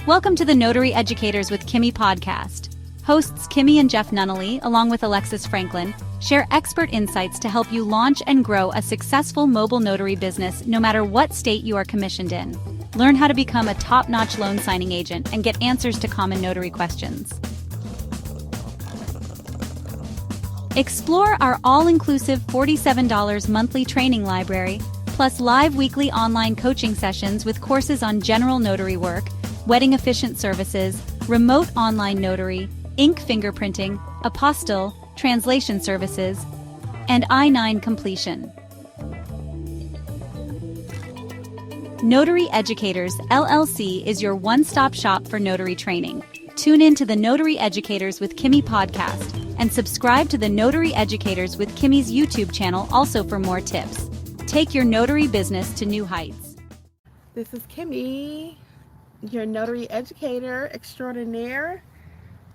Welcome to the Notary Educators with Kimmi Podcast. Hosts Kimmi and Jeff Nunnally, along with Alexis Franklin, share expert insights to help you launch and grow a successful mobile notary business no matter what state you are commissioned in. Learn how to become a top-notch loan signing agent and get answers to common notary questions. Explore our all-inclusive $47 monthly training library, plus live weekly online coaching sessions with courses on general notary work, wedding efficient services, remote online notary, ink fingerprinting, apostille, translation services, and I-9 completion. Notary Educators, LLC is your one-stop shop for notary training. Tune in to the Notary Educators with Kimmi podcast and subscribe to the Notary Educators with Kimmi's YouTube channel also for more tips. Take your notary business to new heights. This is Kimmi, your notary educator extraordinaire.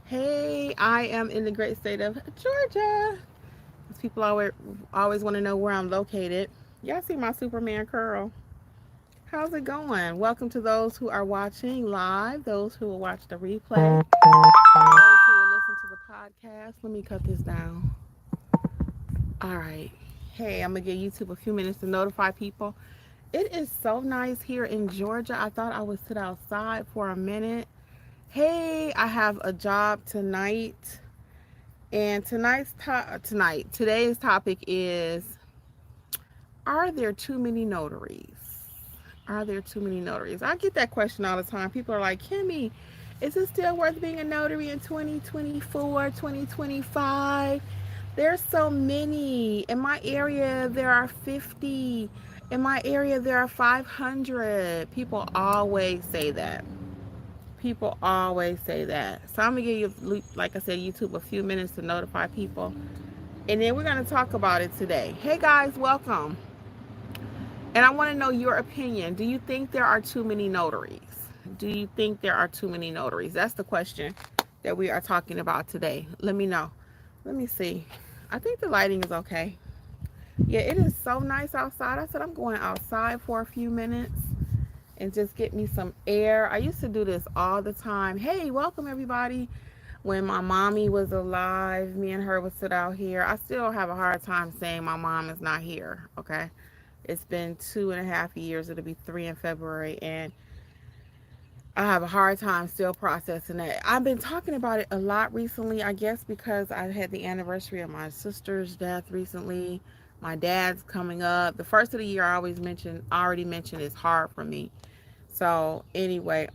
Hey, I am in the great state of Georgia. People always want to know where I'm located. Y'all see my Superman curl? How's it going? Welcome to those who are watching live, those who will watch the replay, those who will listen to the podcast. Let me cut this down. All right. Hey, I'm going to give YouTube a few minutes to notify people. It is so nice here in Georgia. I thought I would sit outside for a minute. Hey, I have a job tonight. And today's topic is, are there too many notaries? Are there too many notaries? I get that question all the time. People are like, Kimmi, is it still worth being a notary in 2024, 2025? There's so many. In my area, there are 50. In my area, there are 500. People always say that. People always say that. So I'm going to give you, like I said, YouTube a few minutes to notify people. And then we're going to talk about it today. Hey guys, welcome. And I want to know your opinion. Do you think there are too many notaries? Do you think there are too many notaries? That's the question that we are talking about today. Let me know. Let me see. I think the lighting is okay. Yeah, it is so nice outside. I said I'm going outside for a few minutes and just get me some air. I used to do this all the time. Hey, welcome everybody. When my mommy was alive, me and her would sit out here. I still have a hard time saying my mom is not here, okay? It's been 2.5 years. It'll be 3 in February, and I have a hard time still processing that. I've been talking about it a lot recently, I guess because I had the anniversary of my sister's death recently. My dad's coming up. The first of the year I already mentioned is hard for me. So anyway,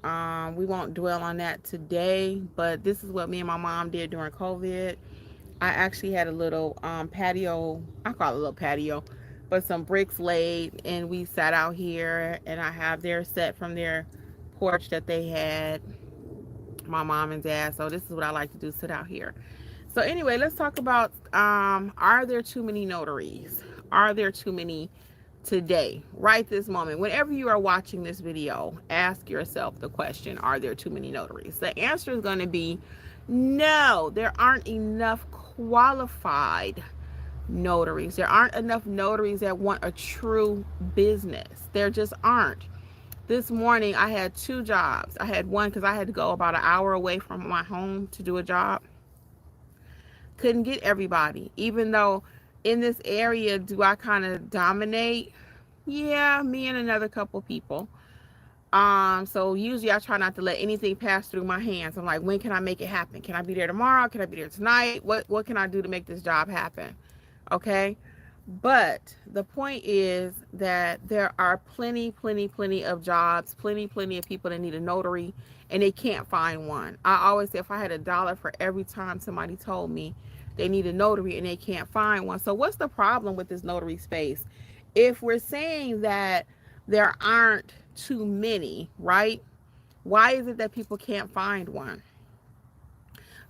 we won't dwell on that today, but this is what me and my mom did during COVID. I actually had a little patio. I call it a little patio, but some bricks laid, and we sat out here, and I have their set from their porch that they had, my mom and dad. So this is what I like to do, sit out here. So anyway, let's talk about, are there too many notaries? Are there too many today, right this moment? Whenever you are watching this video, ask yourself the question, are there too many notaries? The answer is going to be no. There aren't enough qualified notaries. There aren't enough notaries that want a true business. There just aren't. This morning, I had 2 jobs. I had one because I had to go about an hour away from my home to do a job. Couldn't get everybody, even though in this area, do I kind of dominate? Yeah, me and another couple people. So usually I try not to let anything pass through my hands. I'm like, when can I make it happen? Can I be there tomorrow? Can I be there tonight? What can I do to make this job happen? Okay. But the point is that there are plenty of jobs, plenty of people that need a notary, and they can't find one. I always say if I had $1 for every time somebody told me they need a notary and they can't find one. So what's the problem with this notary space? If we're saying that there aren't too many, right? Why is it that people can't find one?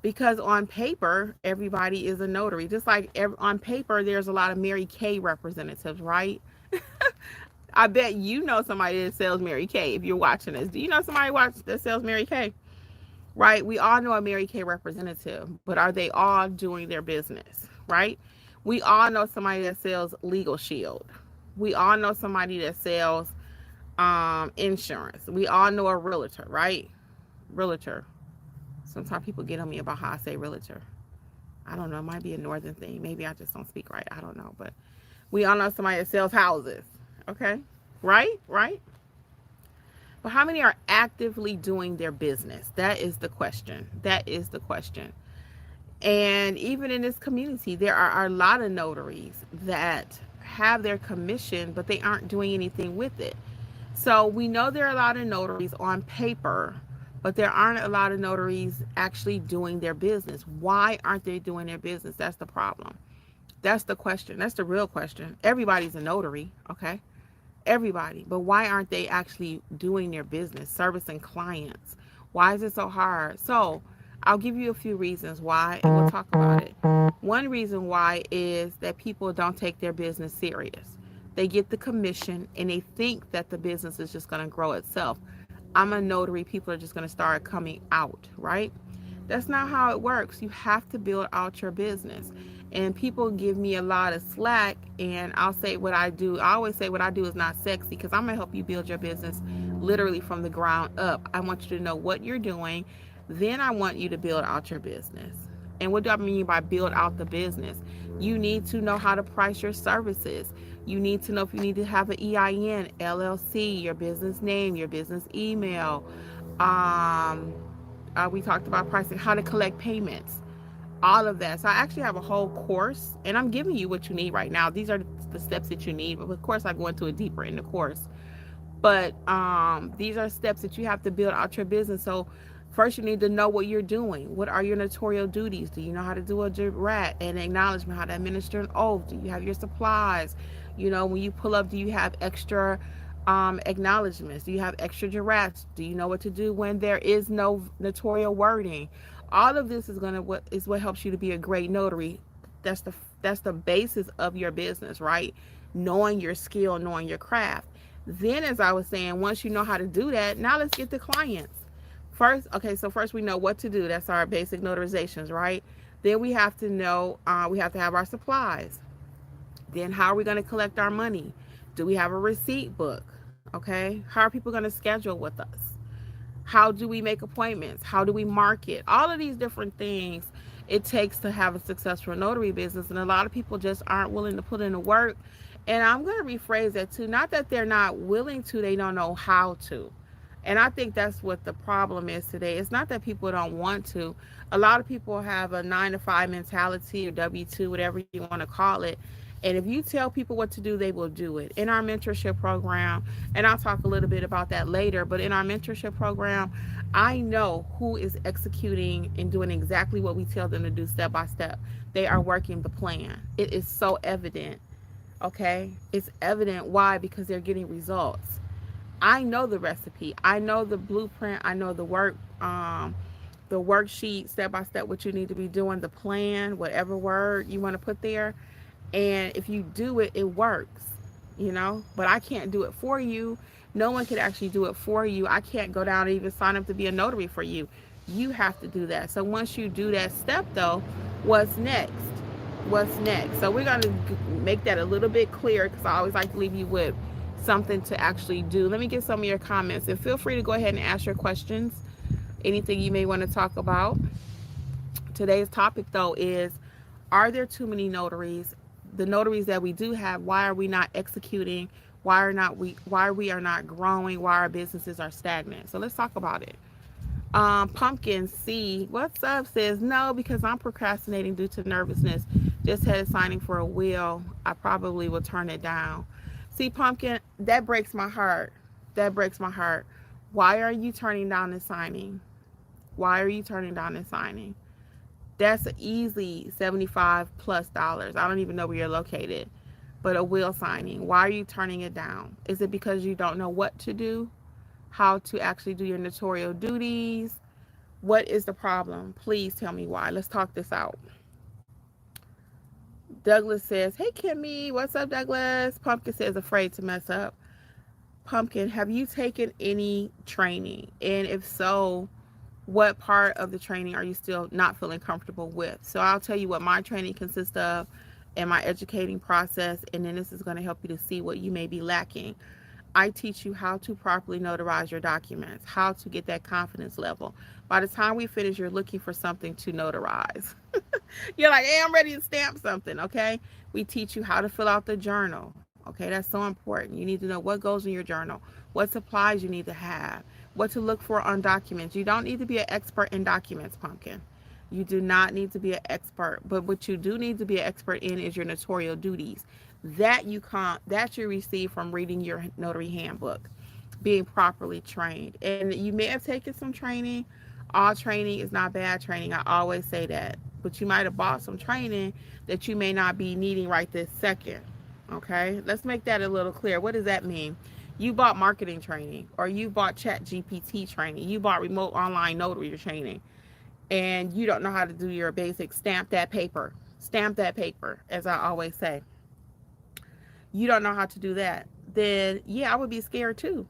Because on paper, everybody is a notary. Just like on paper, there's a lot of Mary Kay representatives, right? I bet you know somebody that sells Mary Kay if you're watching this. Do you know somebody that sells Mary Kay? Right? We all know a Mary Kay representative, but are they all doing their business, right? We all know somebody that sells Legal Shield. We all know somebody that sells insurance. We all know a realtor, right? realtor. Sometimes people get on me about how I say realtor. I don't know. It might be a northern thing. Maybe I just don't speak right. I don't know. But we all know somebody that sells houses. Okay? Right? But how many are actively doing their business? That is the question. And even in this community, there are a lot of notaries that have their commission, but they aren't doing anything with it. So we know there are a lot of notaries on paper, but there aren't a lot of notaries actually doing their business. Why aren't they doing their business? That's the problem. That's the question. That's the real question. Everybody's a notary, okay? Everybody. But why aren't they actually doing their business, servicing clients? Why is it so hard? So I'll give you a few reasons why, and we'll talk about it. One reason why is that people don't take their business serious. They get the commission and they think that the business is just going to grow itself. I'm a notary. People are just going to start coming out, right? That's not how it works. You have to build out your business. And people give me a lot of slack, and I'll say what I do. I always say what I do is not sexy, because I'm going to help you build your business literally from the ground up. I want you to know what you're doing. Then I want you to build out your business. And what do I mean by build out the business? You need to know how to price your services. You need to know if you need to have an EIN, LLC, your business name, your business email. We talked about pricing, how to collect payments, all of that. So I actually have a whole course, and I'm giving you what you need right now. These are the steps that you need. But of course, I go into it deeper in the course. But these are steps that you have to build out your business. So first, you need to know what you're doing. What are your notarial duties? Do you know how to do a jurat and acknowledgement, how to administer an oath? Do you have your supplies? You know, when you pull up, do you have extra acknowledgements? Do you have extra jurats? Do you know what to do when there is no notarial wording? All of this is what helps you to be a great notary. That's the basis of your business, right? Knowing your skill, knowing your craft. Then, as I was saying, once you know how to do that, now let's get the clients. First we know what to do. That's our basic notarizations, right? Then we have to know, we have to have our supplies. Then how are we going to collect our money? Do we have a receipt book? Okay. How are people going to schedule with us? How do we make appointments? How do we market? All of these different things it takes to have a successful notary business. And a lot of people just aren't willing to put in the work. And I'm going to rephrase that too. Not that they're not willing to, they don't know how to. And I think that's what the problem is today. It's not that people don't want to. A lot of people have a 9-to-5 mentality, or W-2, whatever you want to call it. And if you tell people what to do, they will do it. In our mentorship program, and I'll talk a little bit about that later, but in our mentorship program, I know who is executing and doing exactly what we tell them to do step by step. They are working the plan. It is so evident, okay? It's evident. Why? Because they're getting results. I know the recipe. I know the blueprint. I know the worksheet, step by step, what you need to be doing, the plan, whatever word you want to put there. And if you do it, it works, you know, but I can't do it for you. No one can actually do it for you. I can't go down and even sign up to be a notary for you. You have to do that. So once you do that step though, what's next? So we're going to make that a little bit clearer, because I always like to leave you with something to actually do. Let me get some of your comments, and feel free to go ahead and ask your questions, anything you may want to talk about. Today's topic though is, are there too many notaries? The notaries that we do have, why are we not executing? Why we are not growing? Why our businesses are stagnant? So let's talk about it. Pumpkin C, what's up, says, no, because I'm procrastinating due to nervousness. Just had a signing for a will. I probably will turn it down. See, Pumpkin, that breaks my heart. Why are you turning down the signing? That's easily $75+ I don't even know where you're located, but a will signing. Why are you turning it down? Is it because you don't know what to do? How to actually do your notarial duties? What is the problem? Please tell me why. Let's talk this out. Douglas says, hey, Kimmi. What's up, Douglas? Pumpkin says, afraid to mess up. Pumpkin, have you taken any training? And if so, what part of the training are you still not feeling comfortable with? So I'll tell you what my training consists of and my educating process, and then this is going to help you to see what you may be lacking. I teach you how to properly notarize your documents, how to get that confidence level. By the time we finish, you're looking for something to notarize. You're like, hey, I'm ready to stamp something, okay? We teach you how to fill out the journal, okay? That's so important. You need to know what goes in your journal, what supplies you need to have, what to look for on documents. You don't need to be an expert in documents, Pumpkin. You do not need to be an expert, but what you do need to be an expert in is your notarial duties that you receive from reading your notary handbook, being properly trained. And you may have taken some training. All training is not bad training. I always say that. But you might have bought some training that you may not be needing right this second. Okay? Let's make that a little clear. What does that mean? You bought marketing training, or you bought chat GPT training. You bought remote online notary training, and you don't know how to do your basic stamp that paper. Stamp that paper, as I always say. You don't know how to do that, then yeah, I would be scared too.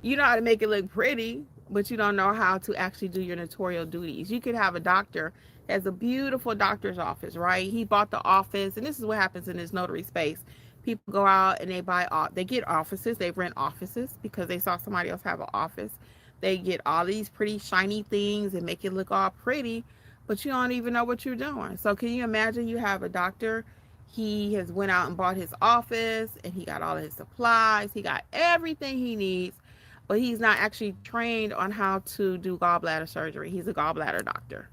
You know how to make it look pretty, but you don't know how to actually do your notarial duties. You could have a doctor has a beautiful doctor's office, right? He bought the office, and this is what happens in this notary space. People go out and they get offices, they rent offices because they saw somebody else have an office. They get all these pretty shiny things and make it look all pretty, but you don't even know what you're doing. So can you imagine you have a doctor, he has went out and bought his office, and he got all his supplies, he got everything he needs, but he's not actually trained on how to do gallbladder surgery. He's a gallbladder doctor.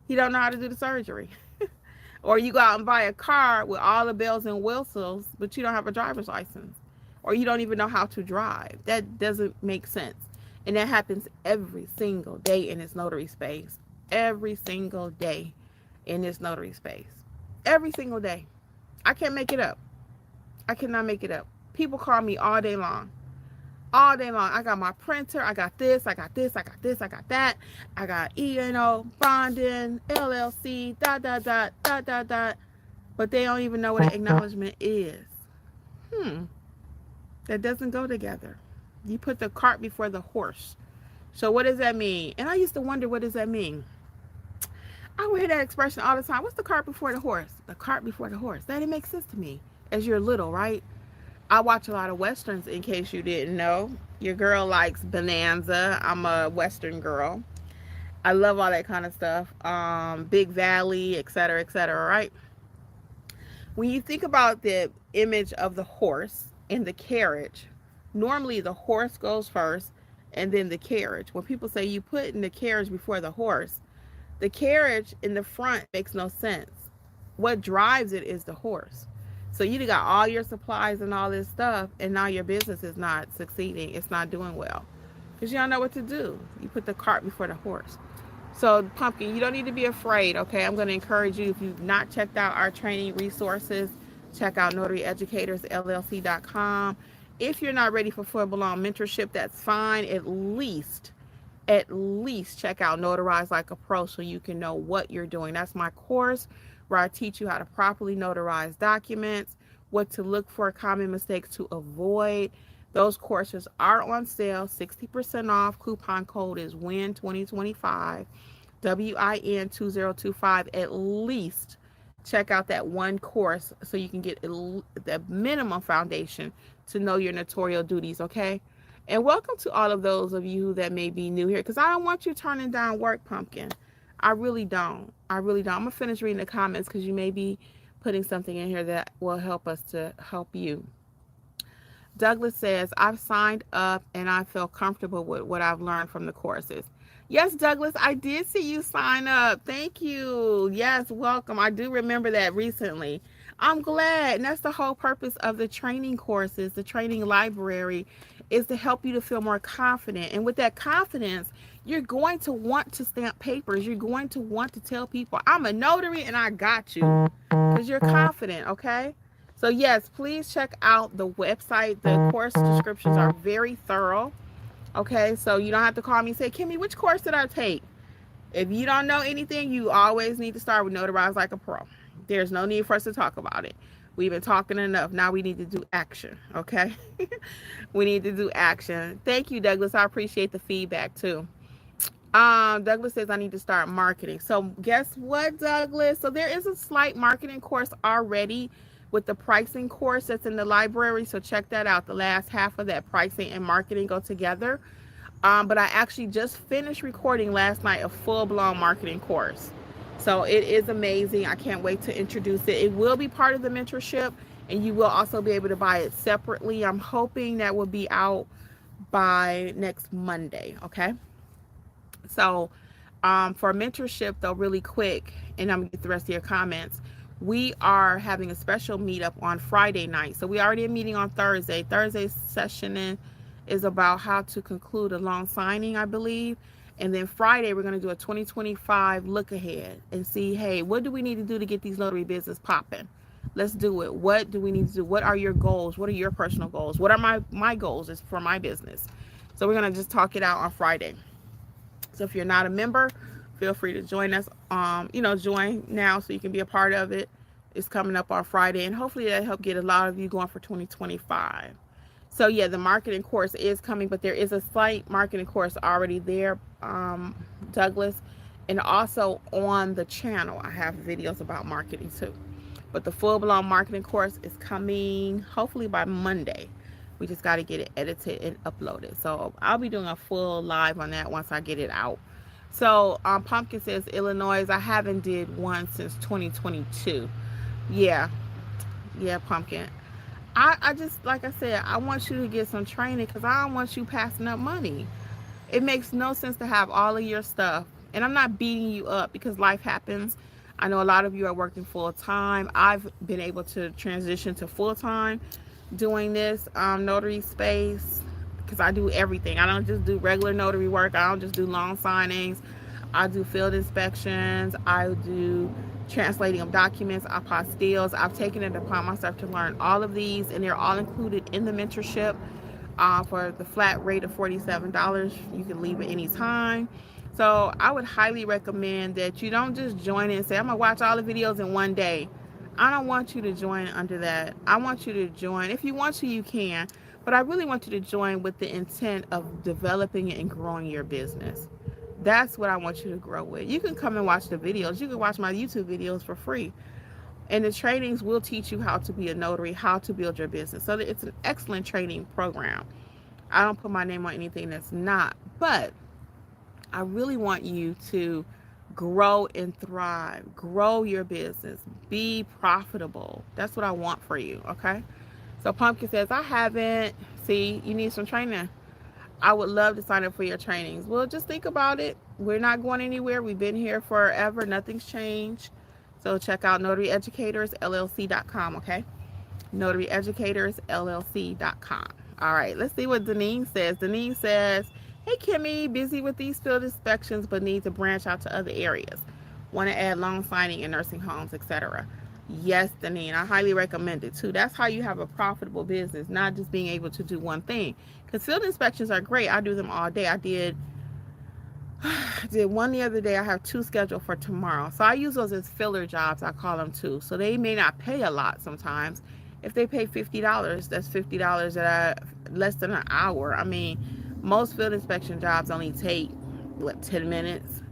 He don't know how to do the surgery. Or you go out and buy a car with all the bells and whistles, but you don't have a driver's license. Or you don't even know how to drive. That doesn't make sense. And that happens every single day in this notary space. Every single day in this notary space. Every single day. I can't make it up. I cannot make it up. People call me all day long. All day long. I got my printer. I got this. I got this. I got this. I got that. I got E&O, bonding, LLC, ... But they don't even know what an acknowledgement is. That doesn't go together. You put the cart before the horse. So what does that mean? And I used to wonder, what does that mean? I would hear that expression all the time. What's the cart before the horse? The cart before the horse. That didn't make sense to me as you're little, right? I watch a lot of Westerns, in case you didn't know. Your girl likes Bonanza. I'm a Western girl. I love all that kind of stuff. Big Valley, etc., right? When you think about the image of the horse in the carriage, normally the horse goes first and then the carriage. When people say you put in the carriage before the horse, the carriage in the front makes no sense. What drives it is the horse. So you got all your supplies and all this stuff, and now your business is not succeeding. It's not doing well because you don't know what to do. You put the cart before the horse. So Pumpkin, you don't need to be afraid, okay? I'm going to encourage you, if you've not checked out our training resources, check out notaryeducatorsllc.com. If you're not ready for full-blown mentorship, that's fine. At least check out Notarize Like a Pro so you can know what you're doing. That's my course where I teach you how to properly notarize documents, what to look for, common mistakes to avoid. Those courses are on sale, 60% off. Coupon code is WIN2025, WIN2025. At least check out that one course so you can get the minimum foundation to know your notarial duties, okay? And welcome to all of those of you that may be new here, because I don't want you turning down work, Pumpkin. I really don't. I'm going to finish reading the comments because you may be putting something in here that will help us to help you. Douglas says, I've signed up and I feel comfortable with what I've learned from the courses. Yes, Douglas, I did see you sign up. Thank you. Yes, welcome. I do remember that recently. I'm glad. And that's the whole purpose of the training courses, the training library, is to help you to feel more confident. And with that confidence, you're going to want to stamp papers. You're going to want to tell people, I'm a notary and I got you, because you're confident, okay? So yes, please check out the website. The course descriptions are very thorough, okay? So you don't have to call me and say, Kimmi, which course did I take? If you don't know anything, you always need to start with Notarize Like a Pro. There's no need for us to talk about it. We've been talking enough. Now we need to do action, okay? We need to do action. Thank you, Douglas. I appreciate the feedback too. Douglas says I need to start marketing. So guess what, Douglas? So there is a slight marketing course already with the pricing course that's in the library. So check that out. The last half of that, pricing and marketing, go together. But I actually just finished recording last night a full-blown marketing course. So it is amazing. I can't wait to introduce it. It will be part of the mentorship, and you will also be able to buy it separately. I'm hoping that will be out by next Monday, okay? So for mentorship, though, really quick, and I'm going to get the rest of your comments, we are having a special meetup on Friday night. So we already have a meeting on Thursday. Thursday's session is about how to conclude a loan signing, I believe. And then Friday, we're going to do a 2025 look ahead and see, hey, what do we need to do to get these notary business popping? Let's do it. What do we need to do? What are your goals? What are your personal goals? What are my goals is for my business? So we're going to just talk it out on Friday. So if you're not a member, feel free to join us. Join now so you can be a part of it. It's coming up on Friday, and hopefully that'll help get a lot of you going for 2025. So yeah, the marketing course is coming, but there is a slight marketing course already there, Douglas. And also on the channel, I have videos about marketing too. But the full-blown marketing course is coming hopefully by Monday. We just got to get it edited and uploaded. So I'll be doing a full live on that once I get it out. So Pumpkin says, Illinois, I haven't did one since 2022. Yeah, Pumpkin. I just, like I said, I want you to get some training because I don't want you passing up money. It makes no sense to have all of your stuff. And I'm not beating you up because life happens. I know a lot of you are working full time. I've been able to transition to full time doing this notary space because I do everything. I don't just do regular notary work. I don't just do loan signings. I do field inspections. I do translating of documents, apostilles. I've taken it upon myself to learn all of these, and they're all included in the mentorship for the flat rate of $47. You can leave at any time. So I would highly recommend that you don't just join in and say, I'm going to watch all the videos in one day. I don't want you to join under that. I want you to join. If you want to, you can. But I really want you to join with the intent of developing and growing your business. That's what I want you to grow with. You can come and watch the videos. You can watch my YouTube videos for free. And the trainings will teach you how to be a notary, how to build your business. So it's an excellent training program. I don't put my name on anything that's not. But I really want you to grow and thrive. Grow your business. Be profitable. That's what I want for you, okay? So Pumpkin says, I haven't. See, you need some training. I would love to sign up for your trainings. Well, just think about it. We're not going anywhere. We've been here forever. Nothing's changed. So check out NotaryEducatorsLLC.com, okay? NotaryEducatorsLLC.com. All right, let's see what Deneen says. Deneen says, hey, Kimmy, busy with these field inspections, but need to branch out to other areas. Want to add loan signing in nursing homes, etc. Yes, Deneen, I highly recommend it too. That's how you have a profitable business, not just being able to do one thing. Because field inspections are great. I do them all day. I did one the other day. I have 2 scheduled for tomorrow. So I use those as filler jobs. I call them too. So they may not pay a lot sometimes. If they pay $50, that's $50 at less than an hour. I mean, most field inspection jobs only take, 10 minutes?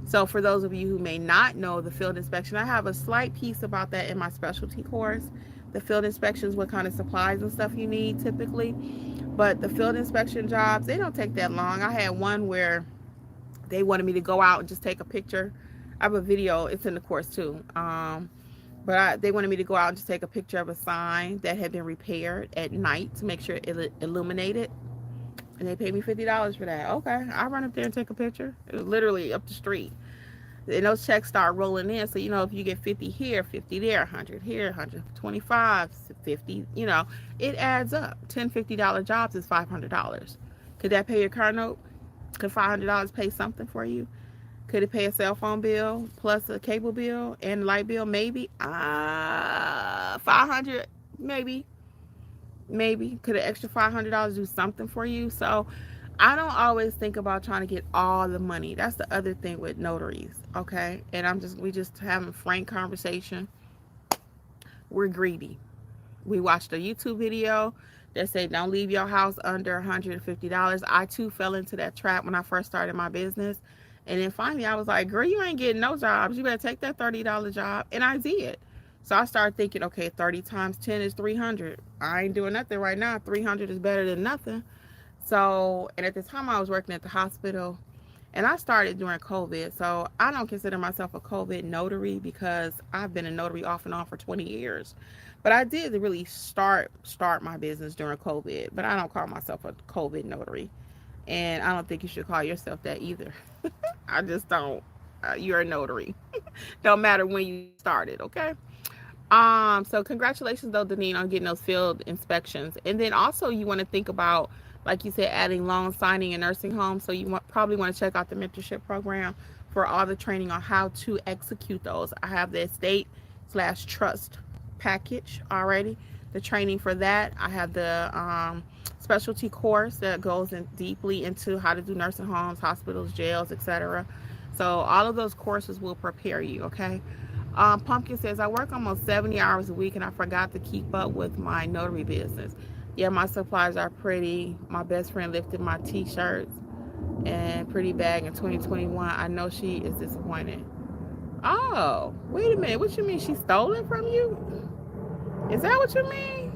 So for those of you who may not know the field inspection, I have a slight piece about that in my specialty course. The field inspections, what kind of supplies and stuff you need typically. But the field inspection jobs, they don't take that long. I had one where they wanted me to go out and just take a picture. I have a video, it's in the course too. They wanted me to go out and just take a picture of a sign that had been repaired at night to make sure it illuminated. And they paid me $50 for that. Okay, I'll run up there and take a picture. It was literally up the street. And those checks start rolling in. So, if you get 50 here, 50 there, 100 here, 125, 50, it adds up. $10, $50 jobs is $500. Could that pay your car note? Could $500 pay something for you? Could it pay a cell phone bill plus a cable bill and light bill? Maybe. $500, maybe. Could an extra $500 do something for you? So I don't always think about trying to get all the money. That's the other thing with notaries, okay? And we just having a frank conversation. We're greedy. We watched a YouTube video that said don't leave your house under $150. I too fell into that trap when I first started my business. And then finally I was like, girl, you ain't getting no jobs. You better take that $30 job. And I did. So I started thinking, okay, 30 times 10 is 300. I ain't doing nothing right now. 300 is better than nothing. So, and at the time I was working at the hospital, and I started during COVID. So I don't consider myself a COVID notary because I've been a notary off and on for 20 years. But I did really start my business during COVID, but I don't call myself a COVID notary. And I don't think you should call yourself that either. I just don't. You're a notary. Don't matter when you started, okay? So congratulations though, Deneen, on getting those field inspections. And then also you want to think about, like you said, adding loan signing in nursing homes. So you probably want to check out the mentorship program for all the training on how to execute those. I have the estate/trust package already, the training for that. I have the specialty course that goes in deeply into how to do nursing homes, hospitals, jails, etc. So all of those courses will prepare you, okay? Pumpkin says, I work almost 70 hours a week and I forgot to keep up with my notary business. Yeah, my supplies are pretty. My best friend lifted my t-shirts and pretty bag in 2021. I know she is disappointed. Oh, wait a minute. What you mean? She stole it from you? Is that what you mean?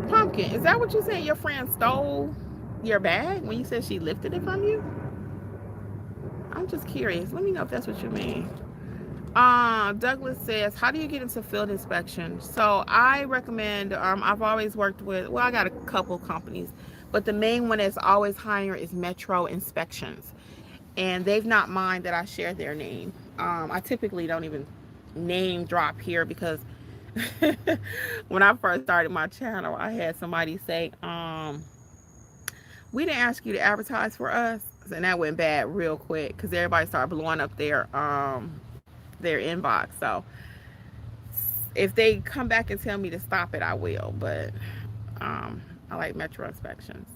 Pumpkin, is that what you said? Your friend stole your bag when you said she lifted it from you? I'm just curious. Let me know if that's what you mean. Douglas says, how do you get into field inspection? So I recommend, I've always worked with, well, I got a couple companies, but the main one that's always hiring is Metro Inspections. And they've not mind that I share their name. I typically don't even name drop here because when I first started my channel, I had somebody say, we didn't ask you to advertise for us. And that went bad real quick because everybody started blowing up their inbox. So if they come back and tell me to stop it, I will. But I like Metro Inspections.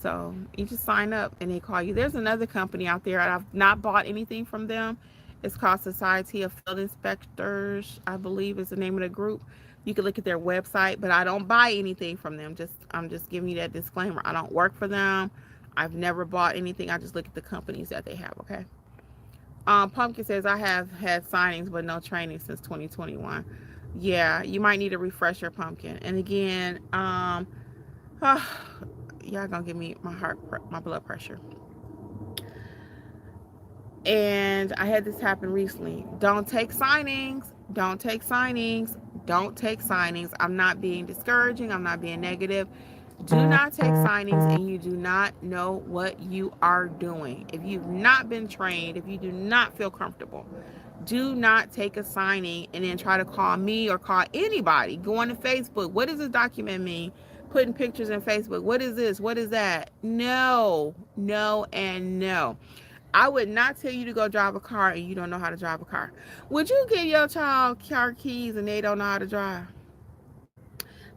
So you just sign up and they call you. There's another company out there, and I've not bought anything from them. It's called Society of Field Inspectors, I believe is the name of the group. You can look at their website, but I don't buy anything from them. I'm just giving you that disclaimer. I don't work for them. I've never bought anything. I just look at the companies that they have, okay? Pumpkin says, I have had signings but no training since 2021. Yeah, you might need a refresher, Pumpkin. And again, y'all gonna give me my blood pressure. And I had this happen recently. Don't take signings. Don't take signings. Don't take signings. I'm not being discouraging. I'm not being negative. Do not take signings and you do not know what you are doing. If you've not been trained, if you do not feel comfortable, do not take a signing and then try to call me or call anybody. Go on to Facebook. What does this document mean? Putting pictures in Facebook. What is this? What is that? No, no, and no. I would not tell you to go drive a car and you don't know how to drive a car. Would you give your child car keys and they don't know how to drive?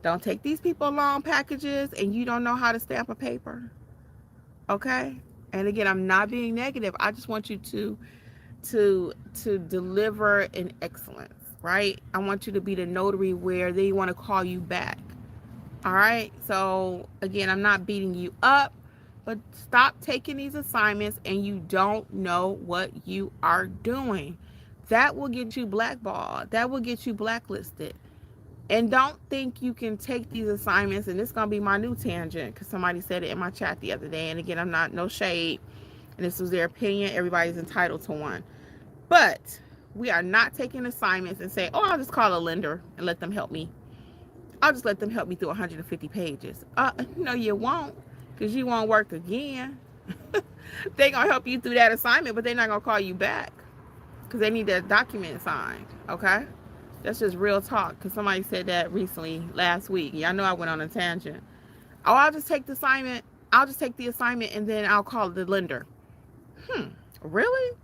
Don't take these people long packages and you don't know how to stamp a paper. Okay? And again, I'm not being negative. I just want you to deliver in excellence, right? I want you to be the notary where they want to call you back. All right? So again, I'm not beating you up, but stop taking these assignments and you don't know what you are doing. That will get you blackballed. That will get you blacklisted. And don't think you can take these assignments, and this is going to be my new tangent because somebody said it in my chat the other day. And again, I'm not, no shade. And this was their opinion. Everybody's entitled to one. But we are not taking assignments and say, oh, I'll just call a lender and let them help me. I'll just let them help me through 150 pages. No, you won't, because you won't work again. They're going to help you through that assignment, but they're not going to call you back because they need that document signed. Okay? That's just real talk, because somebody said that recently last week. Y'all know I went on a tangent. Oh, I'll just take the assignment. I'll just take the assignment and then I'll call the lender. Really?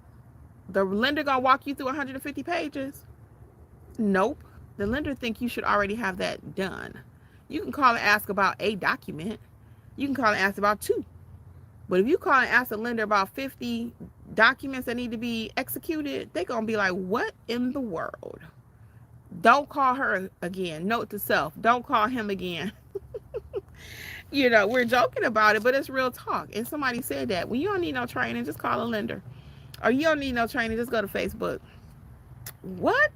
The lender gonna walk you through 150 pages? Nope. The lender think you should already have that done. You can call and ask about a document. You can call and ask about 2. But if you call and ask the lender about 50 documents that need to be executed, they're gonna be like, what in the world? Don't call her again. Note to self, don't call him again. You know, we're joking about it, but it's real talk. And somebody said that when you don't need no training, just call a lender. Or you don't need no training, just go to Facebook. What?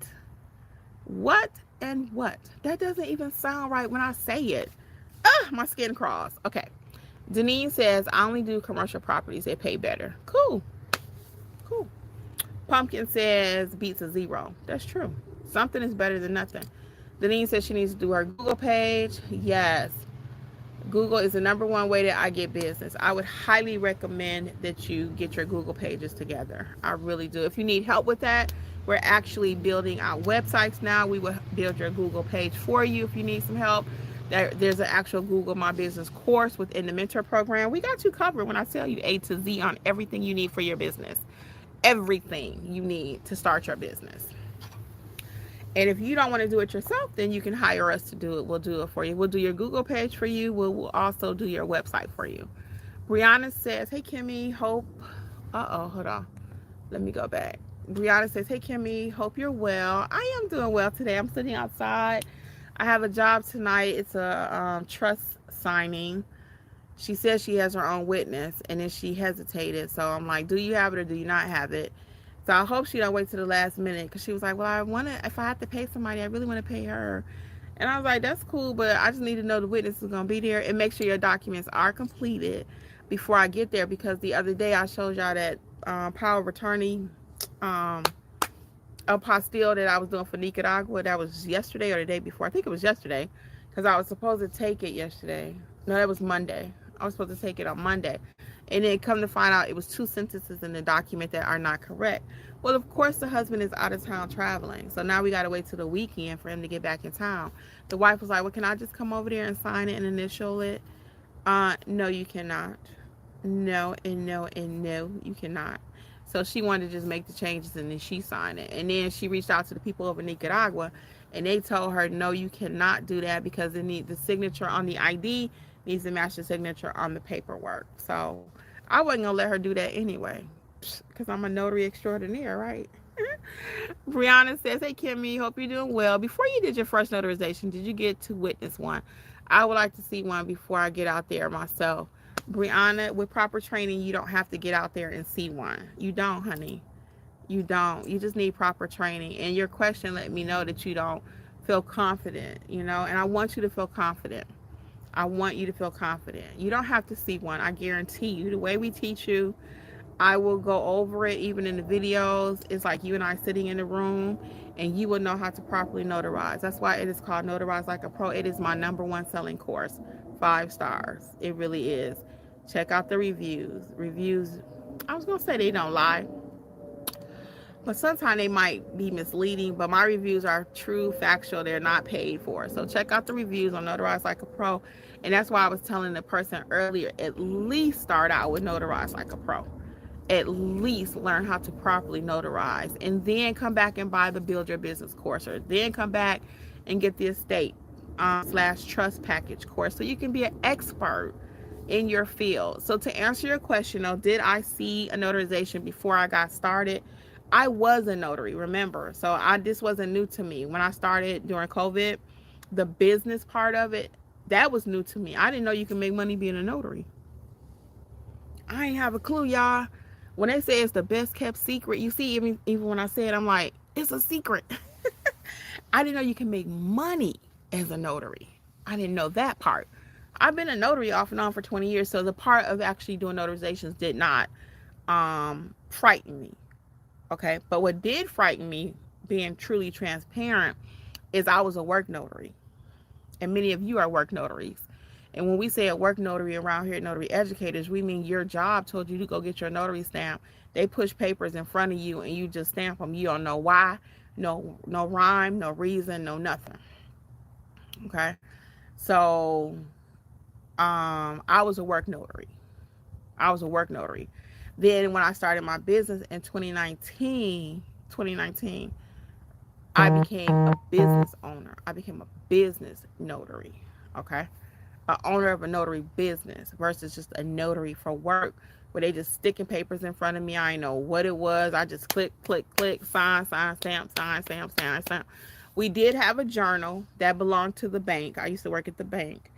What and what? That doesn't even sound right when I say it. My skin crawls. Okay. Denise says, I only do commercial properties. They pay better. Cool. Cool. Pumpkin says, beats a zero. That's true. Something is better than nothing. Denise says she needs to do her Google page. Yes. Google is the number one way that I get business. I would highly recommend that you get your Google pages together. I really do. If you need help with that, we're actually building out websites now. We will build your Google page for you if you need some help. There's an actual Google My Business course within the mentor program. We got you covered when I tell you A to Z on everything you need for your business. Everything you need to start your business. And if you don't want to do it yourself, then you can hire us to do it. We'll do it for you. We'll do your Google page for you. We'll also do your website for you. Brianna says, hey, Kimmi, hope. Hold on. Let me go back. Brianna says, hey, Kimmi, hope you're well. I am doing well today. I'm sitting outside. I have a job tonight. It's a trust signing. She says she has her own witness, and then she hesitated. So I'm like, do you have it or do you not have it? So I hope she don't wait to the last minute, because she was like, well, if I have to pay somebody, I really want to pay her. And I was like, that's cool, but I just need to know the witness is going to be there, and make sure your documents are completed before I get there, because the other day I showed y'all that power of attorney apostille that I was doing for Nicaragua. That was yesterday or the day before. I think it was yesterday, because I was supposed to take it yesterday. No, that was Monday. I was supposed to take it on Monday. And then come to find out it was 2 sentences in the document that are not correct. Well, of course, the husband is out of town traveling. So now we got to wait till the weekend for him to get back in town. The wife was like, well, can I just come over there and sign it and initial it? No, you cannot. No, and no, and no, you cannot. So she wanted to just make the changes, and then she signed it. And then she reached out to the people over Nicaragua, and they told her, no, you cannot do that, because they need the signature on the ID needs to match the signature on the paperwork. So I wasn't going to let her do that anyway, because I'm a notary extraordinaire, right? Brianna says, hey, Kimmi, hope you're doing well. Before you did your first notarization, did you get to witness one? I would like to see one before I get out there myself. Brianna, with proper training, you don't have to get out there and see one. You don't, honey. You don't. You just need proper training. And your question let me know that you don't feel confident, and I want you to feel confident. I want you to feel confident. You don't have to see one. I guarantee you, the way we teach you, I will go over it even in the videos. It's like you and I sitting in the room, and you will know how to properly notarize. That's why it is called Notarize Like a Pro. It is my #1 selling course. 5 stars. It really is. Check out the reviews. I was going to say they don't lie, but sometimes they might be misleading, but my reviews are true, factual. They're not paid for. So check out the reviews on Notarize Like a Pro. And that's why I was telling the person earlier, at least start out with Notarize Like a Pro. At least learn how to properly notarize, and then come back and buy the Build Your Business course, or then come back and get the estate / trust package course, so you can be an expert in your field. So to answer your question, though, did I see a notarization before I got started? I was a notary, remember. So this wasn't new to me. When I started during COVID, the business part of it, that was new to me. I didn't know you can make money being a notary. I ain't have a clue, y'all. When they say it's the best kept secret, you see, even when I say it, I'm like, it's a secret. I didn't know you can make money as a notary. I didn't know that part. I've been a notary off and on for 20 years, so the part of actually doing notarizations did not frighten me. Okay, but what did frighten me, being truly transparent, is I was a work notary, and many of you are work notaries. And when we say a work notary around here at Notary Educators, we mean your job told you to go get your notary stamp. They push papers in front of you, and you just stamp them. You don't know why, no rhyme, no reason, no nothing. Okay, so I was a work notary. Then when I started my business in 2019, I became a business owner. I became a business notary, okay? An owner of a notary business versus just a notary for work, where they just sticking papers in front of me. I didn't know what it was. I just click, sign, stamp. We did have a journal that belonged to the bank. I used to work at the bank.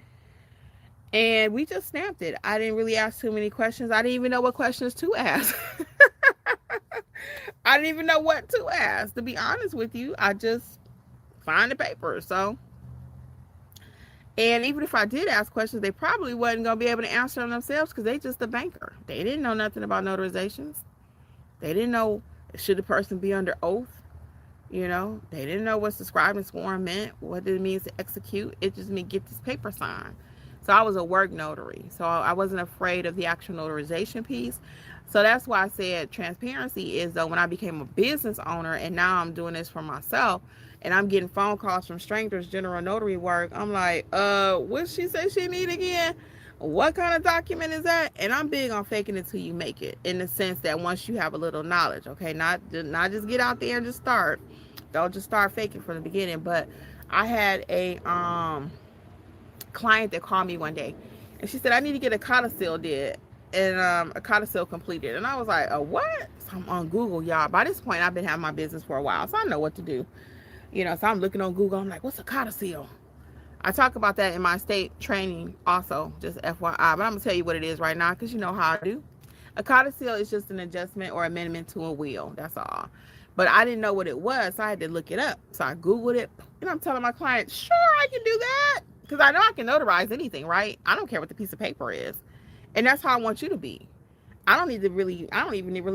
And we just stamped it. I didn't really ask too many questions. I didn't even know what questions to ask. I didn't even know what to ask. To be honest with you, I just find the paper. So, and even if I did ask questions, they probably wasn't going to be able to answer them themselves because they just a banker. They didn't know nothing about notarizations. They didn't know, should the person be under oath? You know, they didn't know what subscribed and sworn meant. What did it mean to execute? It just meant get this paper signed. So I was a work notary. So I wasn't afraid of the actual notarization piece. So that's why I said transparency is, though, when I became a business owner and now I'm doing this for myself and I'm getting phone calls from strangers, general notary work, I'm like, what she say she need again? What kind of document is that? And I'm big on faking it till you make it, in the sense that once you have a little knowledge, okay, not just get out there and just start. Don't just start faking from the beginning. But I had a client that called me one day, and she said, I need to get a codicil did, and a codicil completed. And I was like, a what? So I'm on Google, y'all. By this point, I've been having my business for a while, so I know what to do. You know, so I'm looking on Google. I'm like, what's a codicil? I talk about that in my state training also, just FYI. But I'm going to tell you what it is right now, because you know how I do. A codicil is just an adjustment or amendment to a will. That's all. But I didn't know what it was, so I had to look it up. So I Googled it, and I'm telling my client, sure, I can do that. Because I know I can notarize anything, right? I don't care what the piece of paper is. And that's how I want you to be. I don't even really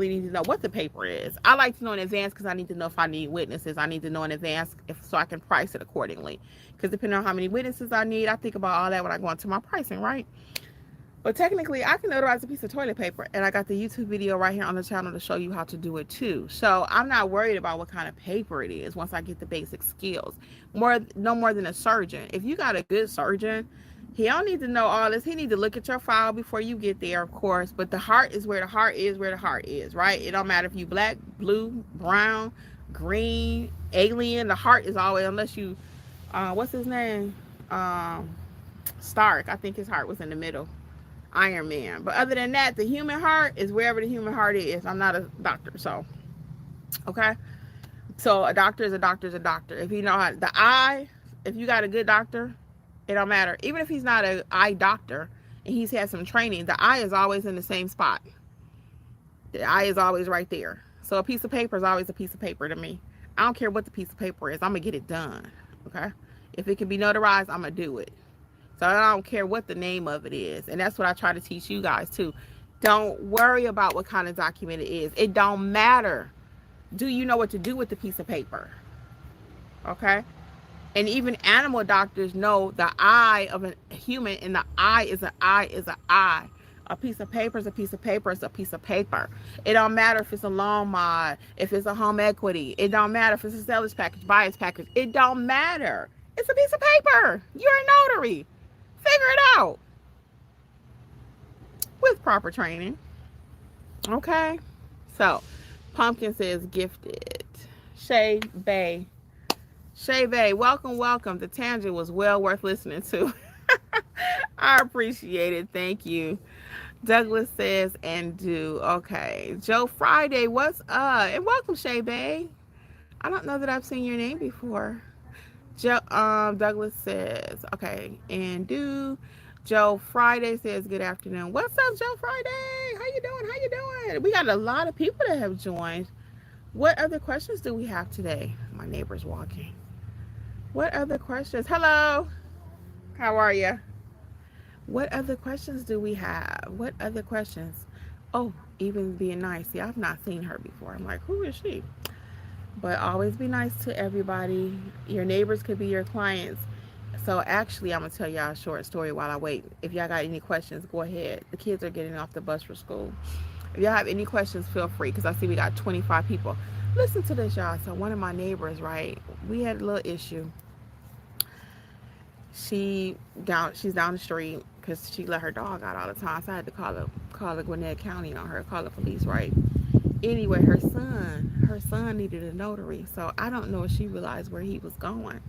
need to know what the paper is. I like to know in advance because I need to know if I need witnesses. I need to know in advance so I can price it accordingly. Because depending on how many witnesses I need, I think about all that when I go into my pricing, right? But technically, I can notarize a piece of toilet paper, and I got the YouTube video right here on the channel to show you how to do it too. So I'm not worried about what kind of paper it is once I get the basic skills. No more than a surgeon. If you got a good surgeon, he don't need to know all this. He need to look at your file before you get there, of course. But the heart is where the heart is, right? It don't matter if you black, blue, brown, green, alien. The heart is always, unless you, what's his name? Stark. I think his heart was in the middle. Iron Man. But other than that, the human heart is wherever the human heart is. I'm not a doctor, so okay. So a doctor is a doctor is a doctor. If you know how the eye, if you got a good doctor, it don't matter. Even if he's not an eye doctor and he's had some training, the eye is always in the same spot. The eye is always right there. So a piece of paper is always a piece of paper to me. I don't care what the piece of paper is. I'm gonna get it done. Okay. If it can be notarized, I'm gonna do it. So I don't care what the name of it is. And that's what I try to teach you guys too. Don't worry about what kind of document it is. It don't matter. Do you know what to do with the piece of paper? Okay? And even animal doctors know the eye of a human, and the eye is an eye is an eye. A piece of paper is a piece of paper is a piece of paper. It don't matter if it's a loan mod, if it's a home equity. It don't matter if it's a seller's package, buyer's package. It don't matter. It's a piece of paper. You're a notary. Figure it out with proper training. Okay. So Pumpkin says gifted. Shay Bay, welcome. The tangent was well worth listening to. I appreciate it. Thank you. Douglas says and do. Okay. Joe Friday, what's up? And welcome, Shay Bay. I don't know that I've seen your name before. Douglas says, okay, and do. Joe Friday says, good afternoon. What's up, Joe Friday? How you doing? We got a lot of people that have joined. What other questions do we have today? My neighbor's walking. What other questions? Hello. How are you? What other questions do we have? What other questions? Oh, even being nice. See, I've not seen her before. I'm like, who is she? But always be nice to everybody. Your neighbors could be your clients. So actually, I'm going to tell y'all a short story while I wait. If y'all got any questions, go ahead. The kids are getting off the bus for school. If y'all have any questions, feel free, because I see we got 25 people. Listen to this, y'all. So one of my neighbors, right, we had a little issue. She's down the street because she let her dog out all the time. So I had to call the Gwinnett County on her, call the police, right? Anyway, her son needed a notary. So I don't know if she realized where he was going.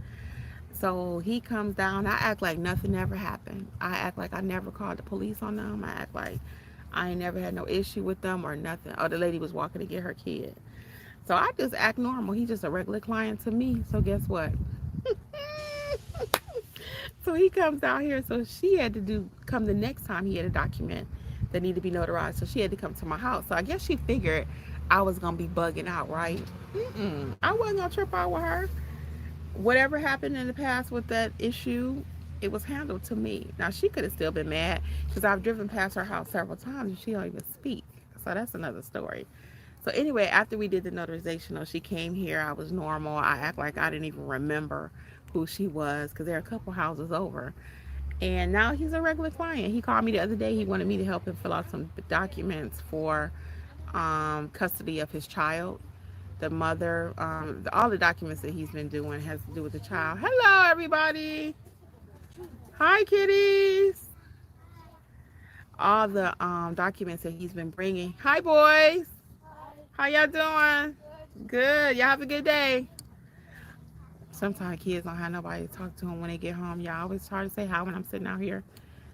So he comes down. I act like nothing ever happened. I act like I never called the police on them. I act like I ain't never had no issue with them or nothing. Oh, the lady was walking to get her kid. So I just act normal. He's just a regular client to me. So guess what? So he comes down here. So she had to come the next time he had a document that needed to be notarized. So she had to come to my house. So I guess she figured I was going to be bugging out, right? I wasn't going to trip out with her. Whatever happened in the past with that issue, it was handled to me. Now, she could have still been mad because I've driven past her house several times and she don't even speak. So that's another story. So anyway, after we did the notarization, she came here. I was normal. I act like I didn't even remember who she was because they're a couple houses over. And now he's a regular client. He called me the other day. He wanted me to help him fill out some documents for custody of his child. The mother, all the documents that he's been doing has to do with the child. Hello, everybody. Hi, kitties. All the documents that he's been bringing. Hi, boys. How y'all doing? Good. Y'all have a good day. Sometimes kids don't have nobody to talk to them when they get home. Y'all always try to say hi when I'm sitting out here.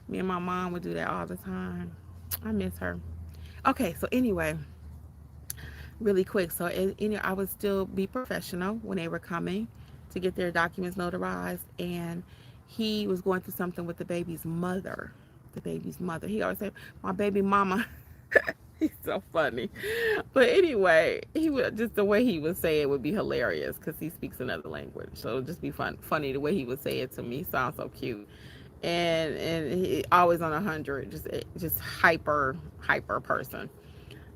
Me and my mom would do that all the time. I miss her. Okay, so anyway, really quick. So I would still be professional when they were coming to get their documents notarized. And he was going through something with the baby's mother. He always said, my baby mama. He's so funny. But anyway, he would just the way he would say it would be hilarious because he speaks another language. So it would just be funny the way he would say it to me. Sounds so cute. And he always on 100, just hyper person.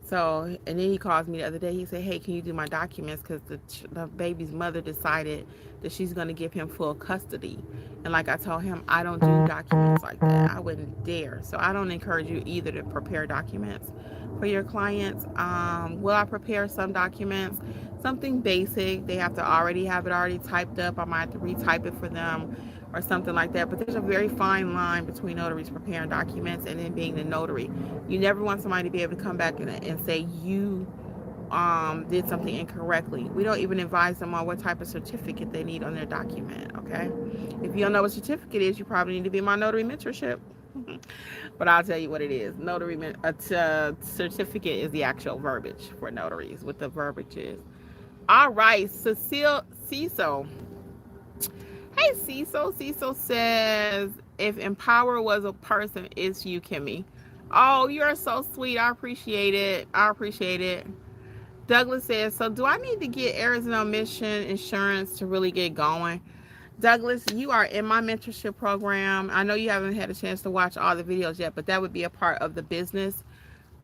So, and then he calls me the other day. He said, hey, can you do my documents? Because the baby's mother decided that she's going to give him full custody. And like I told him, I don't do documents like that. I wouldn't dare. So I don't encourage you either to prepare documents for your clients. Will I prepare some documents? Something basic. They have to already have it already typed up. I might have to retype it for them or something like that. But there's a very fine line between notaries preparing documents and then being the notary. You never want somebody to be able to come back and say you did something incorrectly. We don't even advise them on what type of certificate they need on their document, okay? If you don't know what certificate is, you probably need to be in my notary mentorship. But I'll tell you what it is. Certificate is the actual verbiage for notaries, what the verbiage is. All right, Cecil. Hey, Cecil says, if Empower was a person, it's you, Kimmi. Oh, you're so sweet. I appreciate it. Douglas says, so do I need to get errors and omission insurance to really get going? Douglas, you are in my mentorship program. I know you haven't had a chance to watch all the videos yet, but that would be a part of the business.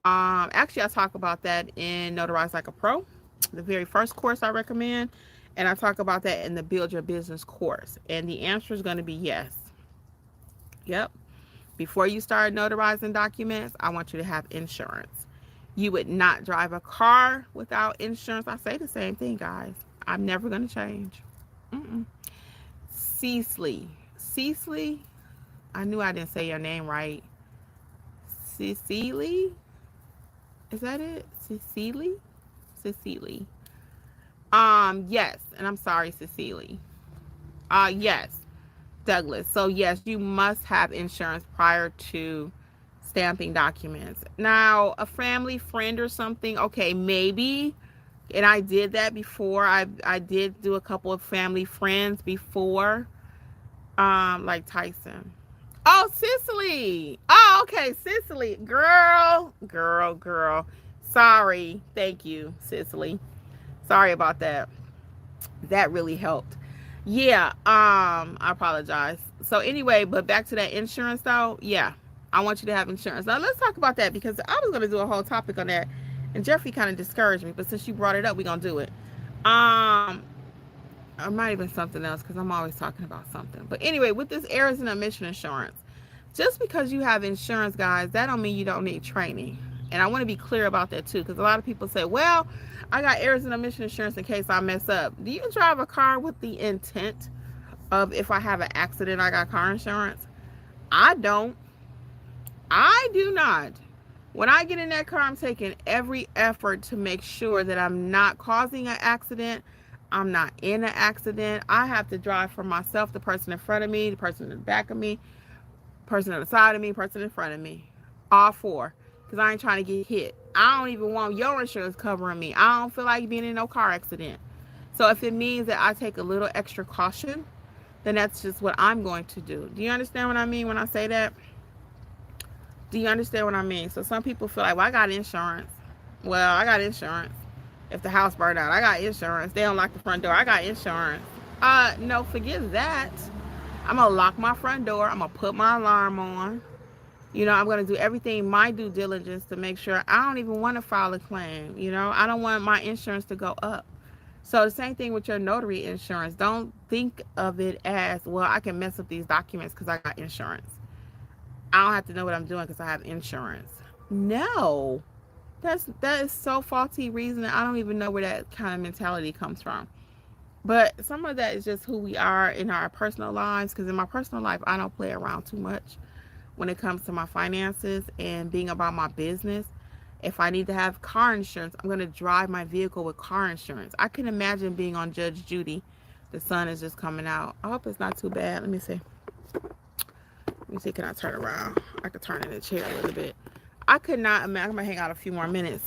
Actually, I talk about that in Notarize Like a Pro, the very first course I recommend. And I talk about that in the Build Your Business course. And the answer is going to be yes. Yep. Before you start notarizing documents, I want you to have insurance. You would not drive a car without insurance. I say the same thing, guys. I'm never going to change. Cecily, I knew I didn't say your name right. Cecily? Is that it? Cecily? Yes, and I'm sorry, Cecily. Yes, Douglas. So yes, you must have insurance prior to stamping documents. Now, a family friend or something, okay, maybe. And I did that before. I did do a couple of family friends before, like Tyson. Oh, Cicely. Oh, okay, Cicely. Girl. Sorry. Thank you, Cicely. Sorry about that. That really helped. Yeah, I apologize. So anyway, but back to that insurance though. Yeah, I want you to have insurance. Now let's talk about that because I was going to do a whole topic on that and Jeffrey kind of discouraged me, but since you brought it up, we're going to do it. It might have been something else because I'm always talking about something. But anyway, with this errors and omission insurance, just because you have insurance, guys, that don't mean you don't need training. And I want to be clear about that too, because a lot of people say, well, I got errors and omission insurance in case I mess up. Do you drive a car with the intent of if I have an accident, I got car insurance? I don't. I do not. When I get in that car, I'm taking every effort to make sure that I'm not causing an accident. I'm not in an accident. I have to drive for myself, the person in front of me, the person in the back of me, person on the side of me, person in front of me. All four. Because I ain't trying to get hit. I don't even want your insurance covering me. I don't feel like being in no car accident. So if it means that I take a little extra caution, then that's just what I'm going to do. Do you understand what I mean when I say that? Do you understand what I mean? So some people feel like, well, I got insurance. Well, I got insurance. If the house burned out, I got insurance. They don't lock the front door, I got insurance. No, forget that. I'm gonna lock my front door. I'm gonna put my alarm on. I'm gonna do everything, my due diligence, to make sure. I don't even want to file a claim. I don't want my insurance to go up. So the same thing with your notary insurance. Don't think of it as, well, I can mess up these documents because I got insurance. I don't have to know what I'm doing because I have insurance. No, that is so faulty reasoning. I don't even know where that kind of mentality comes from. But some of that is just who we are in our personal lives, because in my personal life, I don't play around too much when it comes to my finances and being about my business. If I need to have car insurance, I'm going to drive my vehicle with car insurance. I can imagine being on Judge Judy. The sun is just coming out. I hope it's not too bad. Let me see. Can I turn around? I could turn in the chair a little bit. I could not imagine. I'm going to hang out a few more minutes.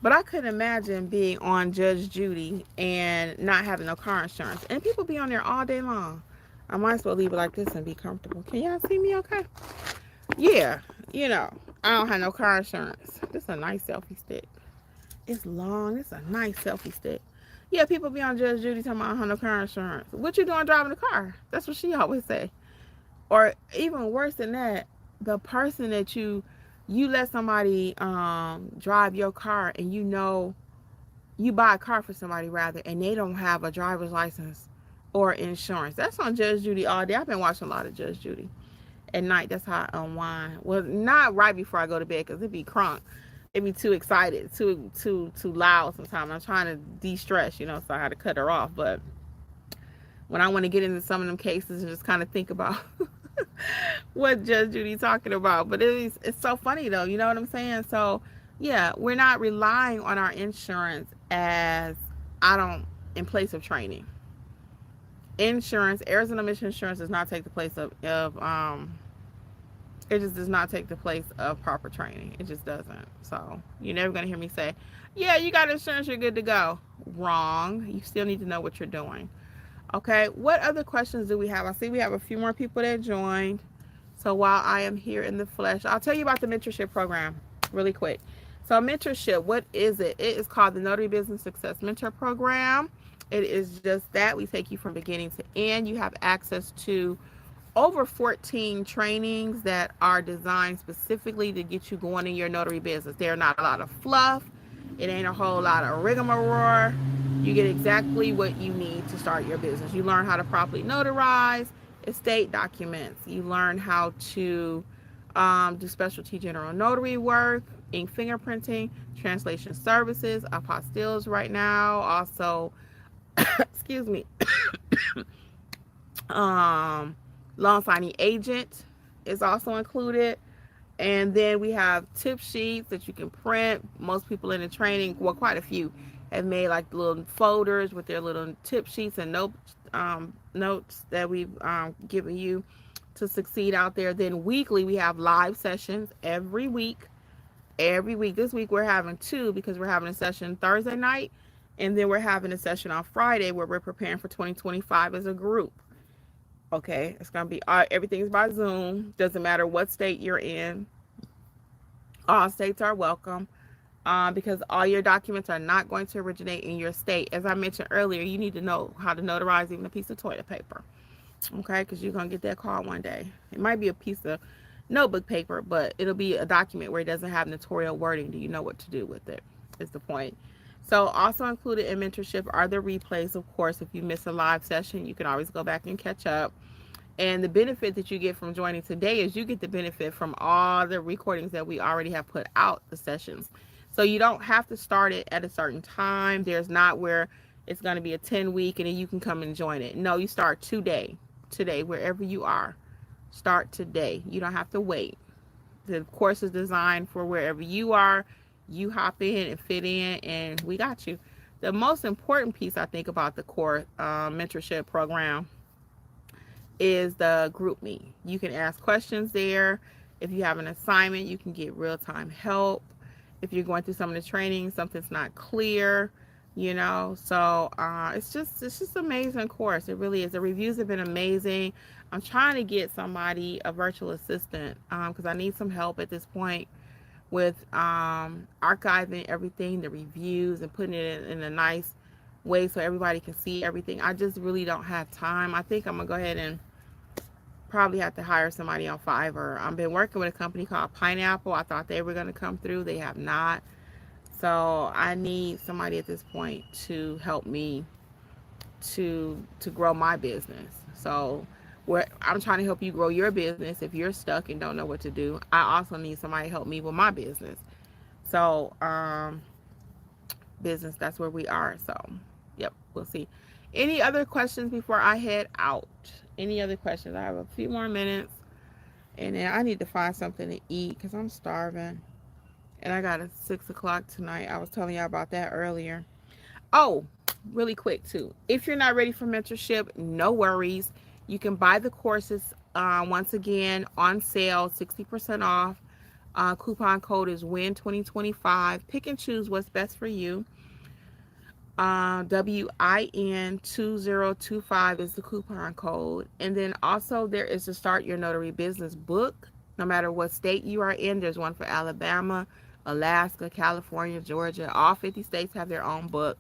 But I couldn't imagine being on Judge Judy and not having no car insurance. And people be on there all day long. I might as well leave it like this and be comfortable. Can y'all see me okay? Yeah, I don't have no car insurance. This is a nice selfie stick. It's long. It's a nice selfie stick. Yeah, people be on Judge Judy talking about I don't have no car insurance. What you doing driving the car? That's what she always say. Or even worse than that, the person that you let somebody drive your car, and you buy a car for somebody rather, and they don't have a driver's license or insurance. That's on Judge Judy all day. I've been watching a lot of Judge Judy at night. That's how I unwind. Well, not right before I go to bed, because it'd be crunk. It'd be too excited, too loud sometimes. I'm trying to de-stress, so I had to cut her off. But when I want to get into some of them cases and just kind of think about what Judge Judy talking about. But it's so funny though, you know what I'm saying? So yeah, we're not relying on our insurance as in place of training. Insurance, Arizona Mission Insurance does not take the place of it just does not take the place of proper training. It just doesn't. So you're never going to hear me say, yeah, you got insurance, you're good to go. Wrong. You still need to know what you're doing. Okay, what other questions do we have? I see we have a few more people that joined. So while I am here in the flesh, I'll tell you about the mentorship program really quick. So mentorship, what is it? It is called the Notary Business Success Mentor Program. It is just that. We take you from beginning to end. You have access to over 14 trainings that are designed specifically to get you going in your notary business. They're not a lot of fluff. It ain't a whole lot of rigmarole. You get exactly what you need to start your business. You learn how to properly notarize estate documents. You learn how to do specialty general notary work, ink fingerprinting, translation services, apostilles right now. Also, excuse me, loan signing agent is also included. And then we have tip sheets that you can print. Most people in the training, well, quite a few, have made like little folders with their little tip sheets and notes that we've given you to succeed out there. Then weekly, we have live sessions every week. This week we're having 2, because we're having a session Thursday night, and then we're having a session on Friday where we're preparing for 2025 as a group. Okay, it's going to be, everything's by Zoom. Doesn't matter what state you're in. All states are welcome, because all your documents are not going to originate in your state. As I mentioned earlier, you need to know how to notarize even a piece of toilet paper. Okay, because you're going to get that call one day. It might be a piece of notebook paper, but it'll be a document where it doesn't have notarial wording. Do you know what to do with it? Is the point. So also included in mentorship are the replays. Of course, if you miss a live session, you can always go back and catch up. And the benefit that you get from joining today is you get the benefit from all the recordings that we already have put out, the sessions. So you don't have to start it at a certain time. There's not where it's going to be a 10-week and then you can come and join it. No, you start today, wherever you are. Start today. You don't have to wait. The course is designed for wherever you are. You hop in and fit in, and we got you. The most important piece, I think, about the core mentorship program is the group me. You can ask questions there. If you have an assignment, you can get real-time help. If you're going through some of the training, something's not clear, So it's just an amazing course. It really is. The reviews have been amazing. I'm trying to get somebody, a virtual assistant, because I need some help at this point with archiving everything, the reviews, and putting it in a nice way so everybody can see everything. I just really don't have time. I think I'm gonna go ahead and probably have to hire somebody on Fiverr. I've been working with a company called Pineapple. I thought they were gonna come through. They have not. So I need somebody at this point to help me to grow my business. So where I'm trying to help you grow your business. If you're stuck and don't know what to do, I also need somebody to help me with my business. So business, that's where we are. So yep, we'll see. Any other questions before I head out? Any other questions? I have a few more minutes, and then I need to find something to eat because I'm starving, and I got a 6 o'clock tonight. I was telling y'all about that earlier. Oh, really quick too, if you're not ready for mentorship, no worries. You can buy the courses once again on sale, 60% off. Coupon code is WIN2025. Pick and choose what's best for you. WIN2025 is the coupon code. And then also there is the Start Your Notary Business book. No matter what state you are in, there's one for Alabama, Alaska, California, Georgia. All 50 states have their own book.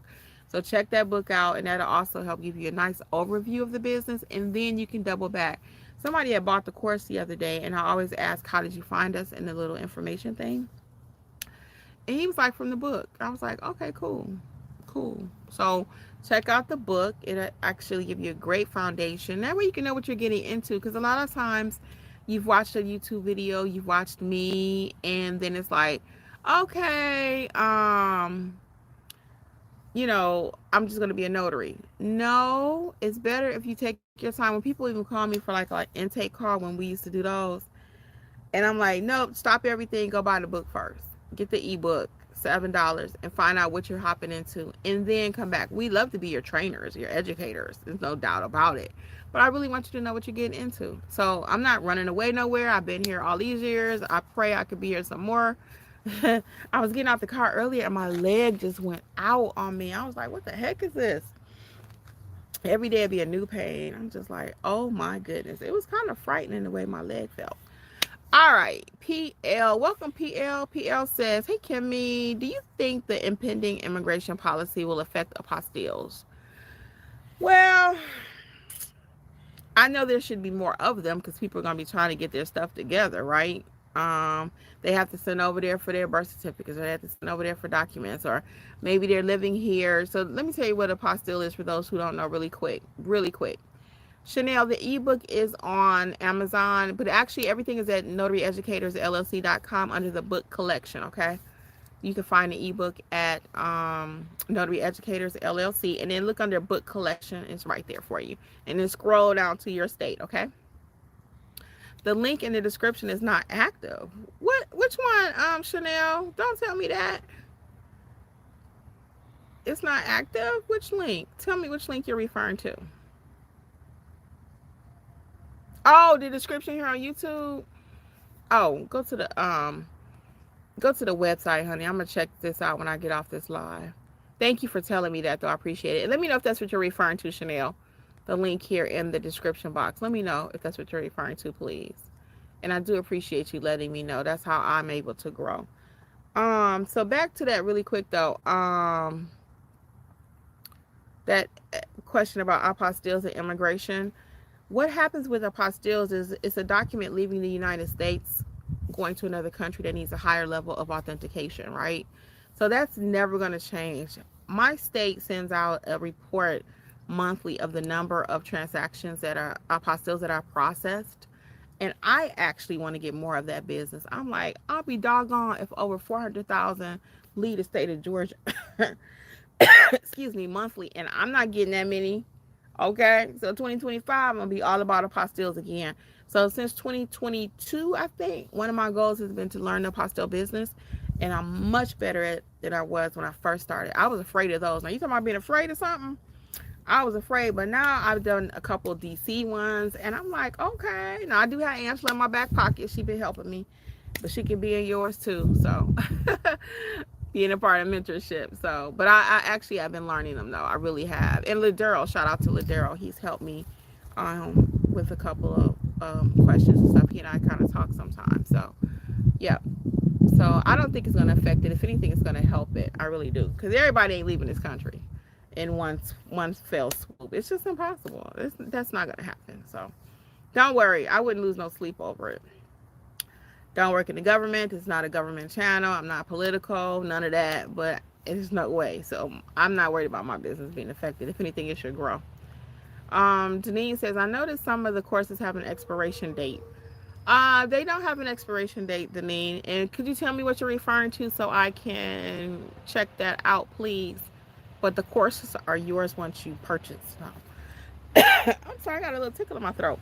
So check that book out, and that'll also help give you a nice overview of the business, and then you can double back. Somebody had bought the course the other day, and I always ask, how did you find us, in the little information thing. And he was like, from the book. I was like, okay, cool. So check out the book. It'll actually give you a great foundation. That way you can know what you're getting into, because a lot of times you've watched a YouTube video, you've watched me, and then it's like, okay, you know, I'm just going to be a notary. No, it's better if you take your time. When people even call me for like an intake call, when we used to do those, and I'm like, nope, stop everything, go buy the book first. Get the ebook, $7, and find out what you're hopping into, and then come back. We love to be your trainers, your educators. There's no doubt about it. But I really want you to know what you're getting into. So I'm not running away nowhere. I've been here all these years. I pray I could be here some more. I was getting out the car earlier and my leg just went out on me. I was like, what the heck is this? Every day it'd be a new pain. I'm just like, oh my goodness. It was kind of frightening the way my leg felt. All right, PL. Welcome, PL. PL says, hey, Kimmi, do you think the impending immigration policy will affect apostilles? Well, I know there should be more of them because people are going to be trying to get their stuff together, right? They have to send over there for their birth certificates, or they have to send over there for documents, or maybe they're living here. So let me tell you what apostille is for those who don't know really quick. Chanel, the ebook is on Amazon, but actually everything is at notaryeducatorsllc.com under the book collection, okay? You can find the ebook at Notary Educators LLC, and then look under book collection. It's right there for you. And then scroll down to your state, okay? The link in the description is not active. Which one, Chanel? Don't tell me that. It's not active? Which link? Tell me which link you're referring to. Oh, the description here on YouTube. Oh, go to the website, honey. I'm gonna check this out when I get off this live. Thank you for telling me that, though. I appreciate it. And let me know if that's what you're referring to, Chanel. The link here in the description box. Let me know if that's what you're referring to, please. And I do appreciate you letting me know. That's how I'm able to grow. So back to that really quick, though. That question about apostilles and immigration. What happens with apostilles is it's a document leaving the United States, going to another country that needs a higher level of authentication, right? So that's never going to change. My state sends out a report monthly of the number of transactions that are apostilles that are processed, and I actually want to get more of that business. I'm like, I'll be doggone if over 400,000 leave the state of Georgia excuse me, monthly, and I'm not getting that many. Okay, so 2025 I'm gonna be all about apostilles again. So since 2022, I think one of my goals has been to learn the apostille business, and I'm much better at it than I was when I first started. I was afraid of those. Now you talking about being afraid of something? I was afraid, but now I've done a couple of DC ones, and I'm like, okay. Now I do have Angela in my back pocket. She's been helping me, but she can be in yours too. So being a part of mentorship. So, but I actually have been learning them though. I really have. And Ladero, shout out to Ladero. He's helped me with a couple of questions and stuff. He and I kind of talk sometimes. So, yeah. So I don't think it's going to affect it. If anything, it's going to help it. I really do. Because everybody ain't leaving this country in one fell swoop. It's just impossible. That's not going to happen. So don't worry. I wouldn't lose no sleep over it. Don't work in the government. It's not a government channel. I'm not political. None of that. But there's no way. So I'm not worried about my business being affected. If anything, it should grow. Denise says, I noticed some of the courses have an expiration date. They don't have an expiration date, Deneen. And could you tell me what you're referring to so I can check that out, please? But the courses are yours once you purchase them. I'm sorry, I got a little tickle in my throat.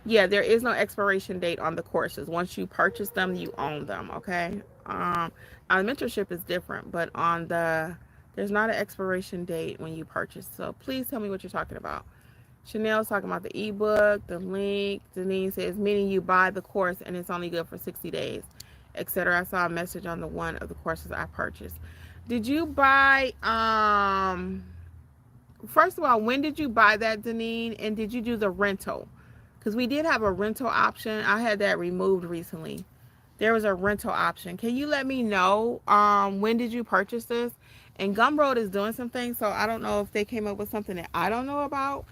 Yeah, there is no expiration date on the courses. Once you purchase them, you own them, okay? On mentorship is different, but on there's not an expiration date when you purchase. So please tell me what you're talking about. Chanel's talking about the ebook, the link. Denise says, meaning you buy the course and it's only good for 60 days, etc. I saw a message on the one of the courses I purchased. Did you buy, first of all, when did you buy that, Deneen? And did you do the rental? Because we did have a rental option. I had that removed recently. There was a rental option. Can you let me know when did you purchase this? And Gumroad is doing some things, so I don't know if they came up with something that I don't know about.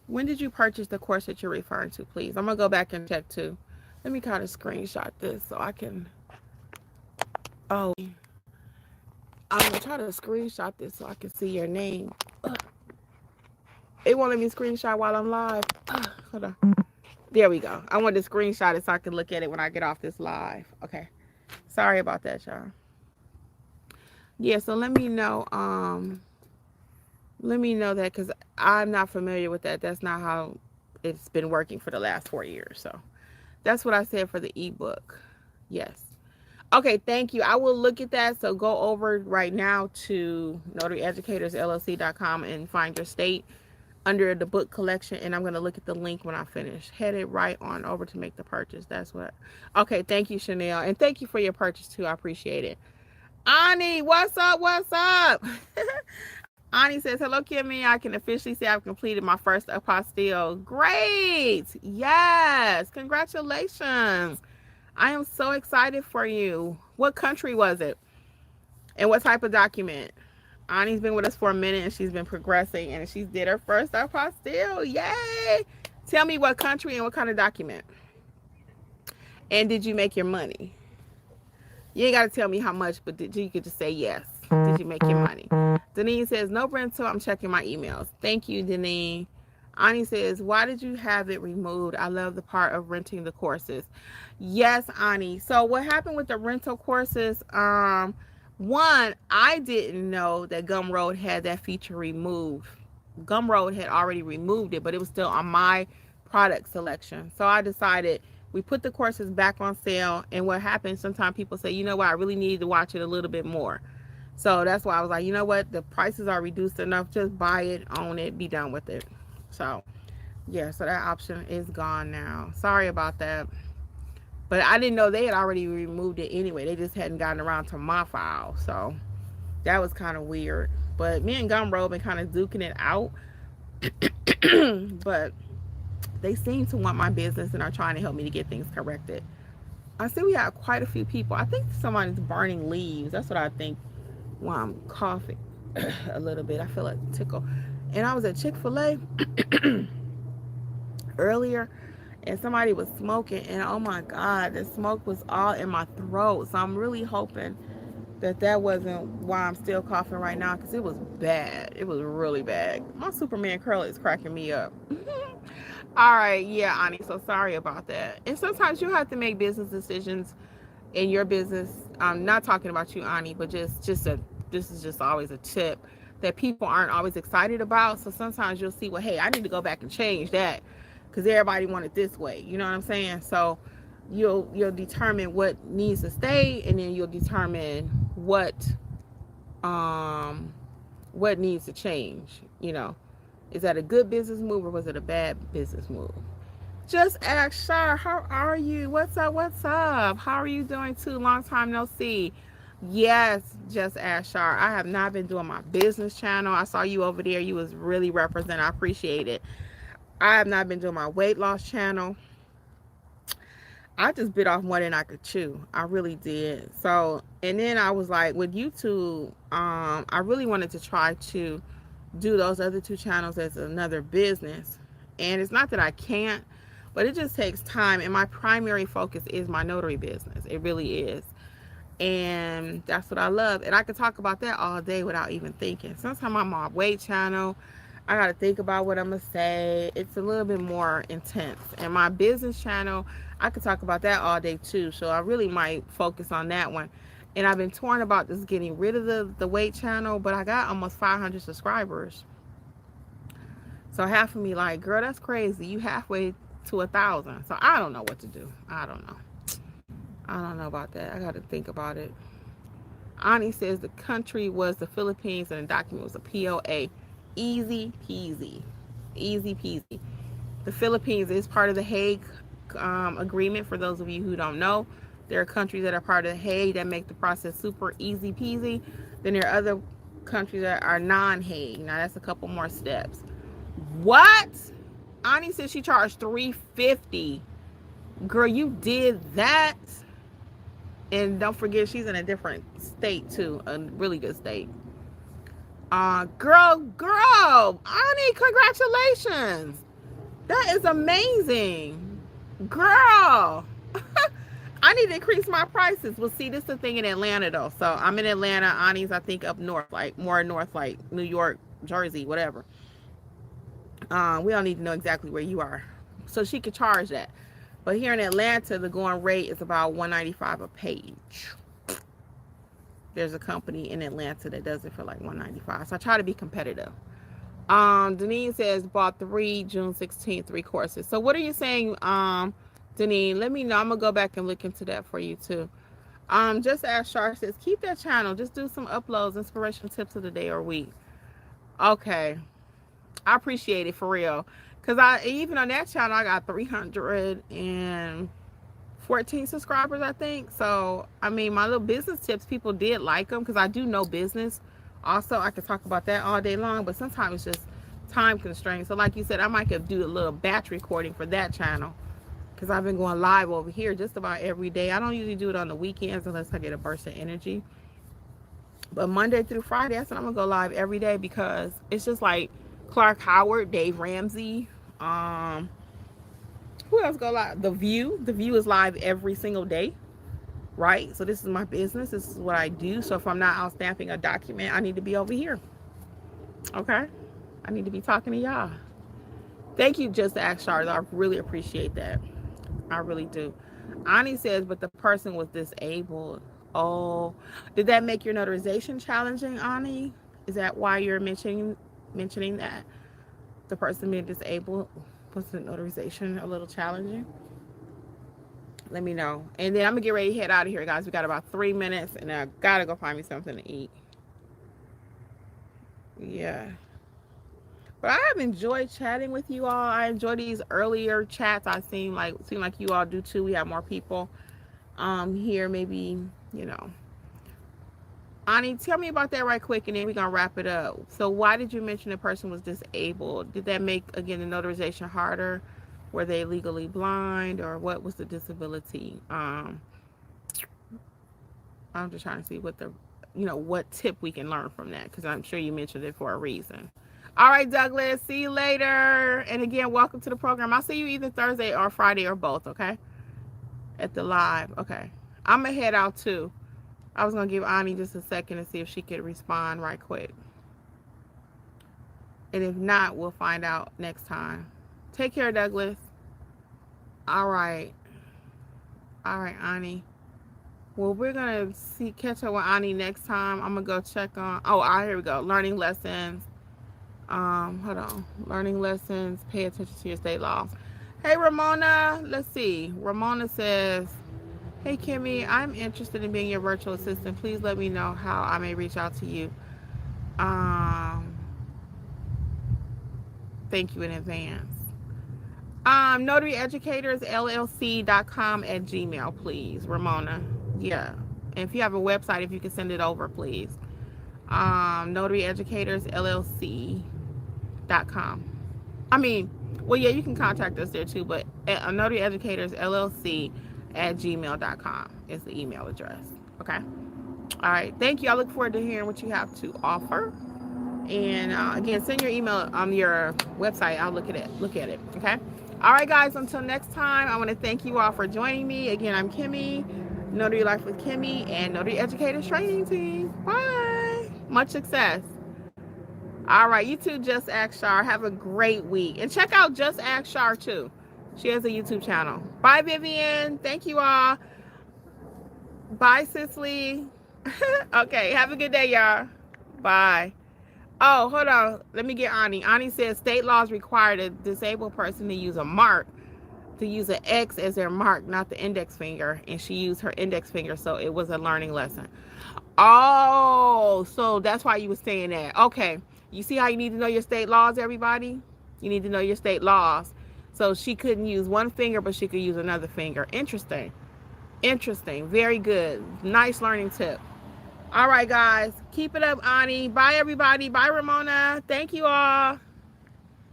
When did you purchase the course that you're referring to, please? I'm going to go back and check, too. Let me kind of screenshot this so I can... Oh. I'm going to try to screenshot this so I can see your name. It won't let me screenshot while I'm live. Hold on. There we go. I wanted to screenshot it so I can look at it when I get off this live. Okay. Sorry about that, y'all. Yeah, so let me know... Let me know that, because I'm not familiar with that. That's not how it's been working for the last 4 years. So that's what I said for the ebook. Yes. Okay, thank you. I will look at that. So go over right now to notaryeducatorsllc.com and find your state under the book collection. And I'm going to look at the link when I finish. Headed right on over to make the purchase. That's what. Okay, thank you, Chanel. And thank you for your purchase, too. I appreciate it. Ani, what's up? What's up? Ani says, hello, Kimmi. I can officially say I've completed my first apostille. Great. Yes. Congratulations. I am so excited for you. What country was it? And what type of document? Ani's been with us for a minute and she's been progressing and she did her first apostille. Yay. Tell me what country and what kind of document. And did you make your money? You ain't got to tell me how much, but you could just say yes. Did you make your money? Deneen says, no rental. I'm checking my emails. Thank you, Deneen. Ani says, why did you have it removed? I love the part of renting the courses. Yes, Ani. So what happened with the rental courses? One, I didn't know that Gumroad had that feature removed. Gumroad had already removed it, but it was still on my product selection. So I decided we put the courses back on sale. And what happens, sometimes people say, you know what, I really need to watch it a little bit more. So that's why I was like, you know what, the prices are reduced enough, just buy it, own it, be done with it. So yeah, so that option is gone now. Sorry about that. But I didn't know they had already removed it anyway. They just hadn't gotten around to my file. So that was kind of weird. But me and Gumroad been kind of duking it out. But they seem to want my business and are trying to help me to get things corrected. I see we have quite a few people. I think somebody's burning leaves. That's what I think. While I'm coughing a little bit, I feel like a tickle. And I was at Chick-fil-A earlier and somebody was smoking and oh my God, the smoke was all in my throat. So I'm really hoping that wasn't why I'm still coughing right now, because it was bad. It was really bad. My Superman curl is cracking me up. All right, yeah, Ani, so sorry about that. And sometimes you have to make business decisions in your business. I'm not talking about you, Ani, but this is just always a tip that people aren't always excited about. So sometimes you'll see, well, hey, I need to go back and change that because everybody want it this way. You know what I'm saying? So you'll determine what needs to stay, and then you'll determine what needs to change. You know, is that a good business move or was it a bad business move? Just ask Shar, how are you? What's up? What's up? How are you doing too? Long time no see. Yes, just ask Shar. I have not been doing my business channel. I saw you over there. You was really representing. I appreciate it. I have not been doing my weight loss channel. I just bit off more than I could chew. I really did. So, and then I was like, with YouTube, I really wanted to try to do those other two channels as another business. And it's not that I can't, but it just takes time. And my primary focus is my notary business. It really is. And that's what I love. And I could talk about that all day without even thinking. Sometimes I'm on my weight channel. I got to think about what I'm going to say. It's a little bit more intense. And my business channel, I could talk about that all day too. So I really might focus on that one. And I've been torn about just getting rid of the weight channel, but I got almost 500 subscribers. So half of me like, girl, that's crazy. You halfway to 1,000. So I don't know what to do. I don't know about that. I got to think about it. Ani says the country was the Philippines and the document was a POA. Easy peasy. Easy peasy. The Philippines is part of the Hague agreement. For those of you who don't know, there are countries that are part of the Hague that make the process super easy peasy. Then there are other countries that are non-Hague. Now that's a couple more steps. What? Ani said she charged $350. Girl, you did that? And don't forget, she's in a different state too, a really good state. Girl, Ani, congratulations. That is amazing. Girl. I need to increase my prices. Well, see, this is the thing in Atlanta though. So I'm in Atlanta. Ani's, I think, up north, like more north, like New York, Jersey, whatever. We don't need to know exactly where you are. So she could charge that. But here in Atlanta, the going rate is about $195 a page. There's a company in Atlanta that does it for like $195. So I try to be competitive. Deneen says bought June 16th, 3 courses. So what are you saying, Deneen? Let me know. I'm gonna go back and look into that for you too. Just as Shar says, keep that channel. Just do some uploads, inspirational tips of the day or week. Okay, I appreciate it for real. Cause even on that channel, I got 314 subscribers, I think. So I mean, my little business tips, people did like them because I do know business. Also, I could talk about that all day long, but sometimes it's just time constraints. So like you said, I might could do a little batch recording for that channel because I've been going live over here just about every day. I don't usually do it on the weekends unless I get a burst of energy. But Monday through Friday, that's when I'm gonna go live every day because it's just like Clark Howard, Dave Ramsey, who else go live? The View is live every single day, right? So this is my business. This is what I do. So if I'm not out stamping a document, I need to be over here. Okay, I need to be talking to y'all. Thank you, Just Ask Stars. I really appreciate that. I really do. Ani says, but the person was disabled. Oh, did that make your notarization challenging, Ani? Is that why you're mentioning that the person being disabled was the notarization a little challenging? Let me know. And then I'm gonna get ready to head out of here, guys. We got about 3 minutes and I gotta go find me something to eat. Yeah, but I have enjoyed chatting with you all. I enjoy these earlier chats. I seem like you all do too. We have more people here, maybe, you know. Ani, tell me about that right quick, and then we're going to wrap it up. So why did you mention the person was disabled? Did that make, again, the notarization harder? Were they legally blind, or what was the disability? I'm just trying to see what what tip we can learn from that, because I'm sure you mentioned it for a reason. All right, Douglas, see you later. And again, welcome to the program. I'll see you either Thursday or Friday or both, okay? At the live. Okay. I'm going to head out too. I was going to give Ani just a second to see if she could respond right quick. And if not, we'll find out next time. Take care, Douglas. All right. All right, Ani. Well, we're going to catch up with Ani next time. I'm going to go check on... Oh, all right, here we go. Learning lessons. Hold on. Learning lessons. Pay attention to your state laws. Hey, Ramona. Let's see. Ramona says... Hey, Kimmi, I'm interested in being your virtual assistant. Please let me know how I may reach out to you. Thank you in advance. Notary Educators, LLC.com at Gmail, please, Ramona. Yeah. And if you have a website, if you can send it over, please. Notary Educators, LLC.com. I mean, well, yeah, you can contact us there too, but Notary Educators, LLC kimmy.podcast@gmail.com is the email address. Okay. All right. Thank you. I look forward to hearing what you have to offer. And again, send your email on your website. I'll look at it. Okay. All right, guys. Until next time, I want to thank you all for joining me. Again, I'm Kimmi, Notary Life with Kimmi, and Notary Educators Training Team. Bye. Much success. All right. You too, Just Ask Shar. Have a great week. And check out Just Ask Shar, too. She has a YouTube channel. Bye, Vivian. Thank you all. Bye, Cicely. Okay. Have a good day, y'all. Bye. Oh, hold on. Let me get Ani. Ani says state laws require a disabled person to use a mark, to use an X as their mark, not the index finger. And she used her index finger, so it was a learning lesson. Oh, so that's why you were saying that. Okay. You see how you need to know your state laws, everybody? You need to know your state laws. So she couldn't use one finger, but she could use another finger. Interesting. Interesting. Very good. Nice learning tip. All right, guys. Keep it up, Ani. Bye, everybody. Bye, Ramona. Thank you all.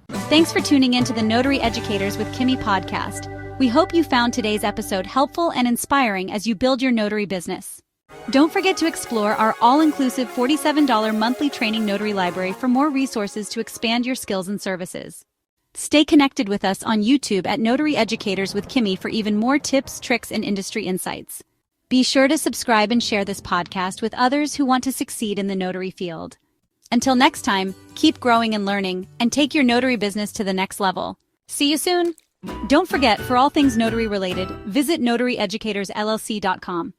Thanks for tuning in to the Notary Educators with Kimmi podcast. We hope you found today's episode helpful and inspiring as you build your notary business. Don't forget to explore our all-inclusive $47 monthly training notary library for more resources to expand your skills and services. Stay connected with us on YouTube at Notary Educators with Kimmi for even more tips, tricks, and industry insights. Be sure to subscribe and share this podcast with others who want to succeed in the notary field. Until next time, keep growing and learning, and take your notary business to the next level. See you soon! Don't forget, for all things notary related, visit notaryeducatorsllc.com.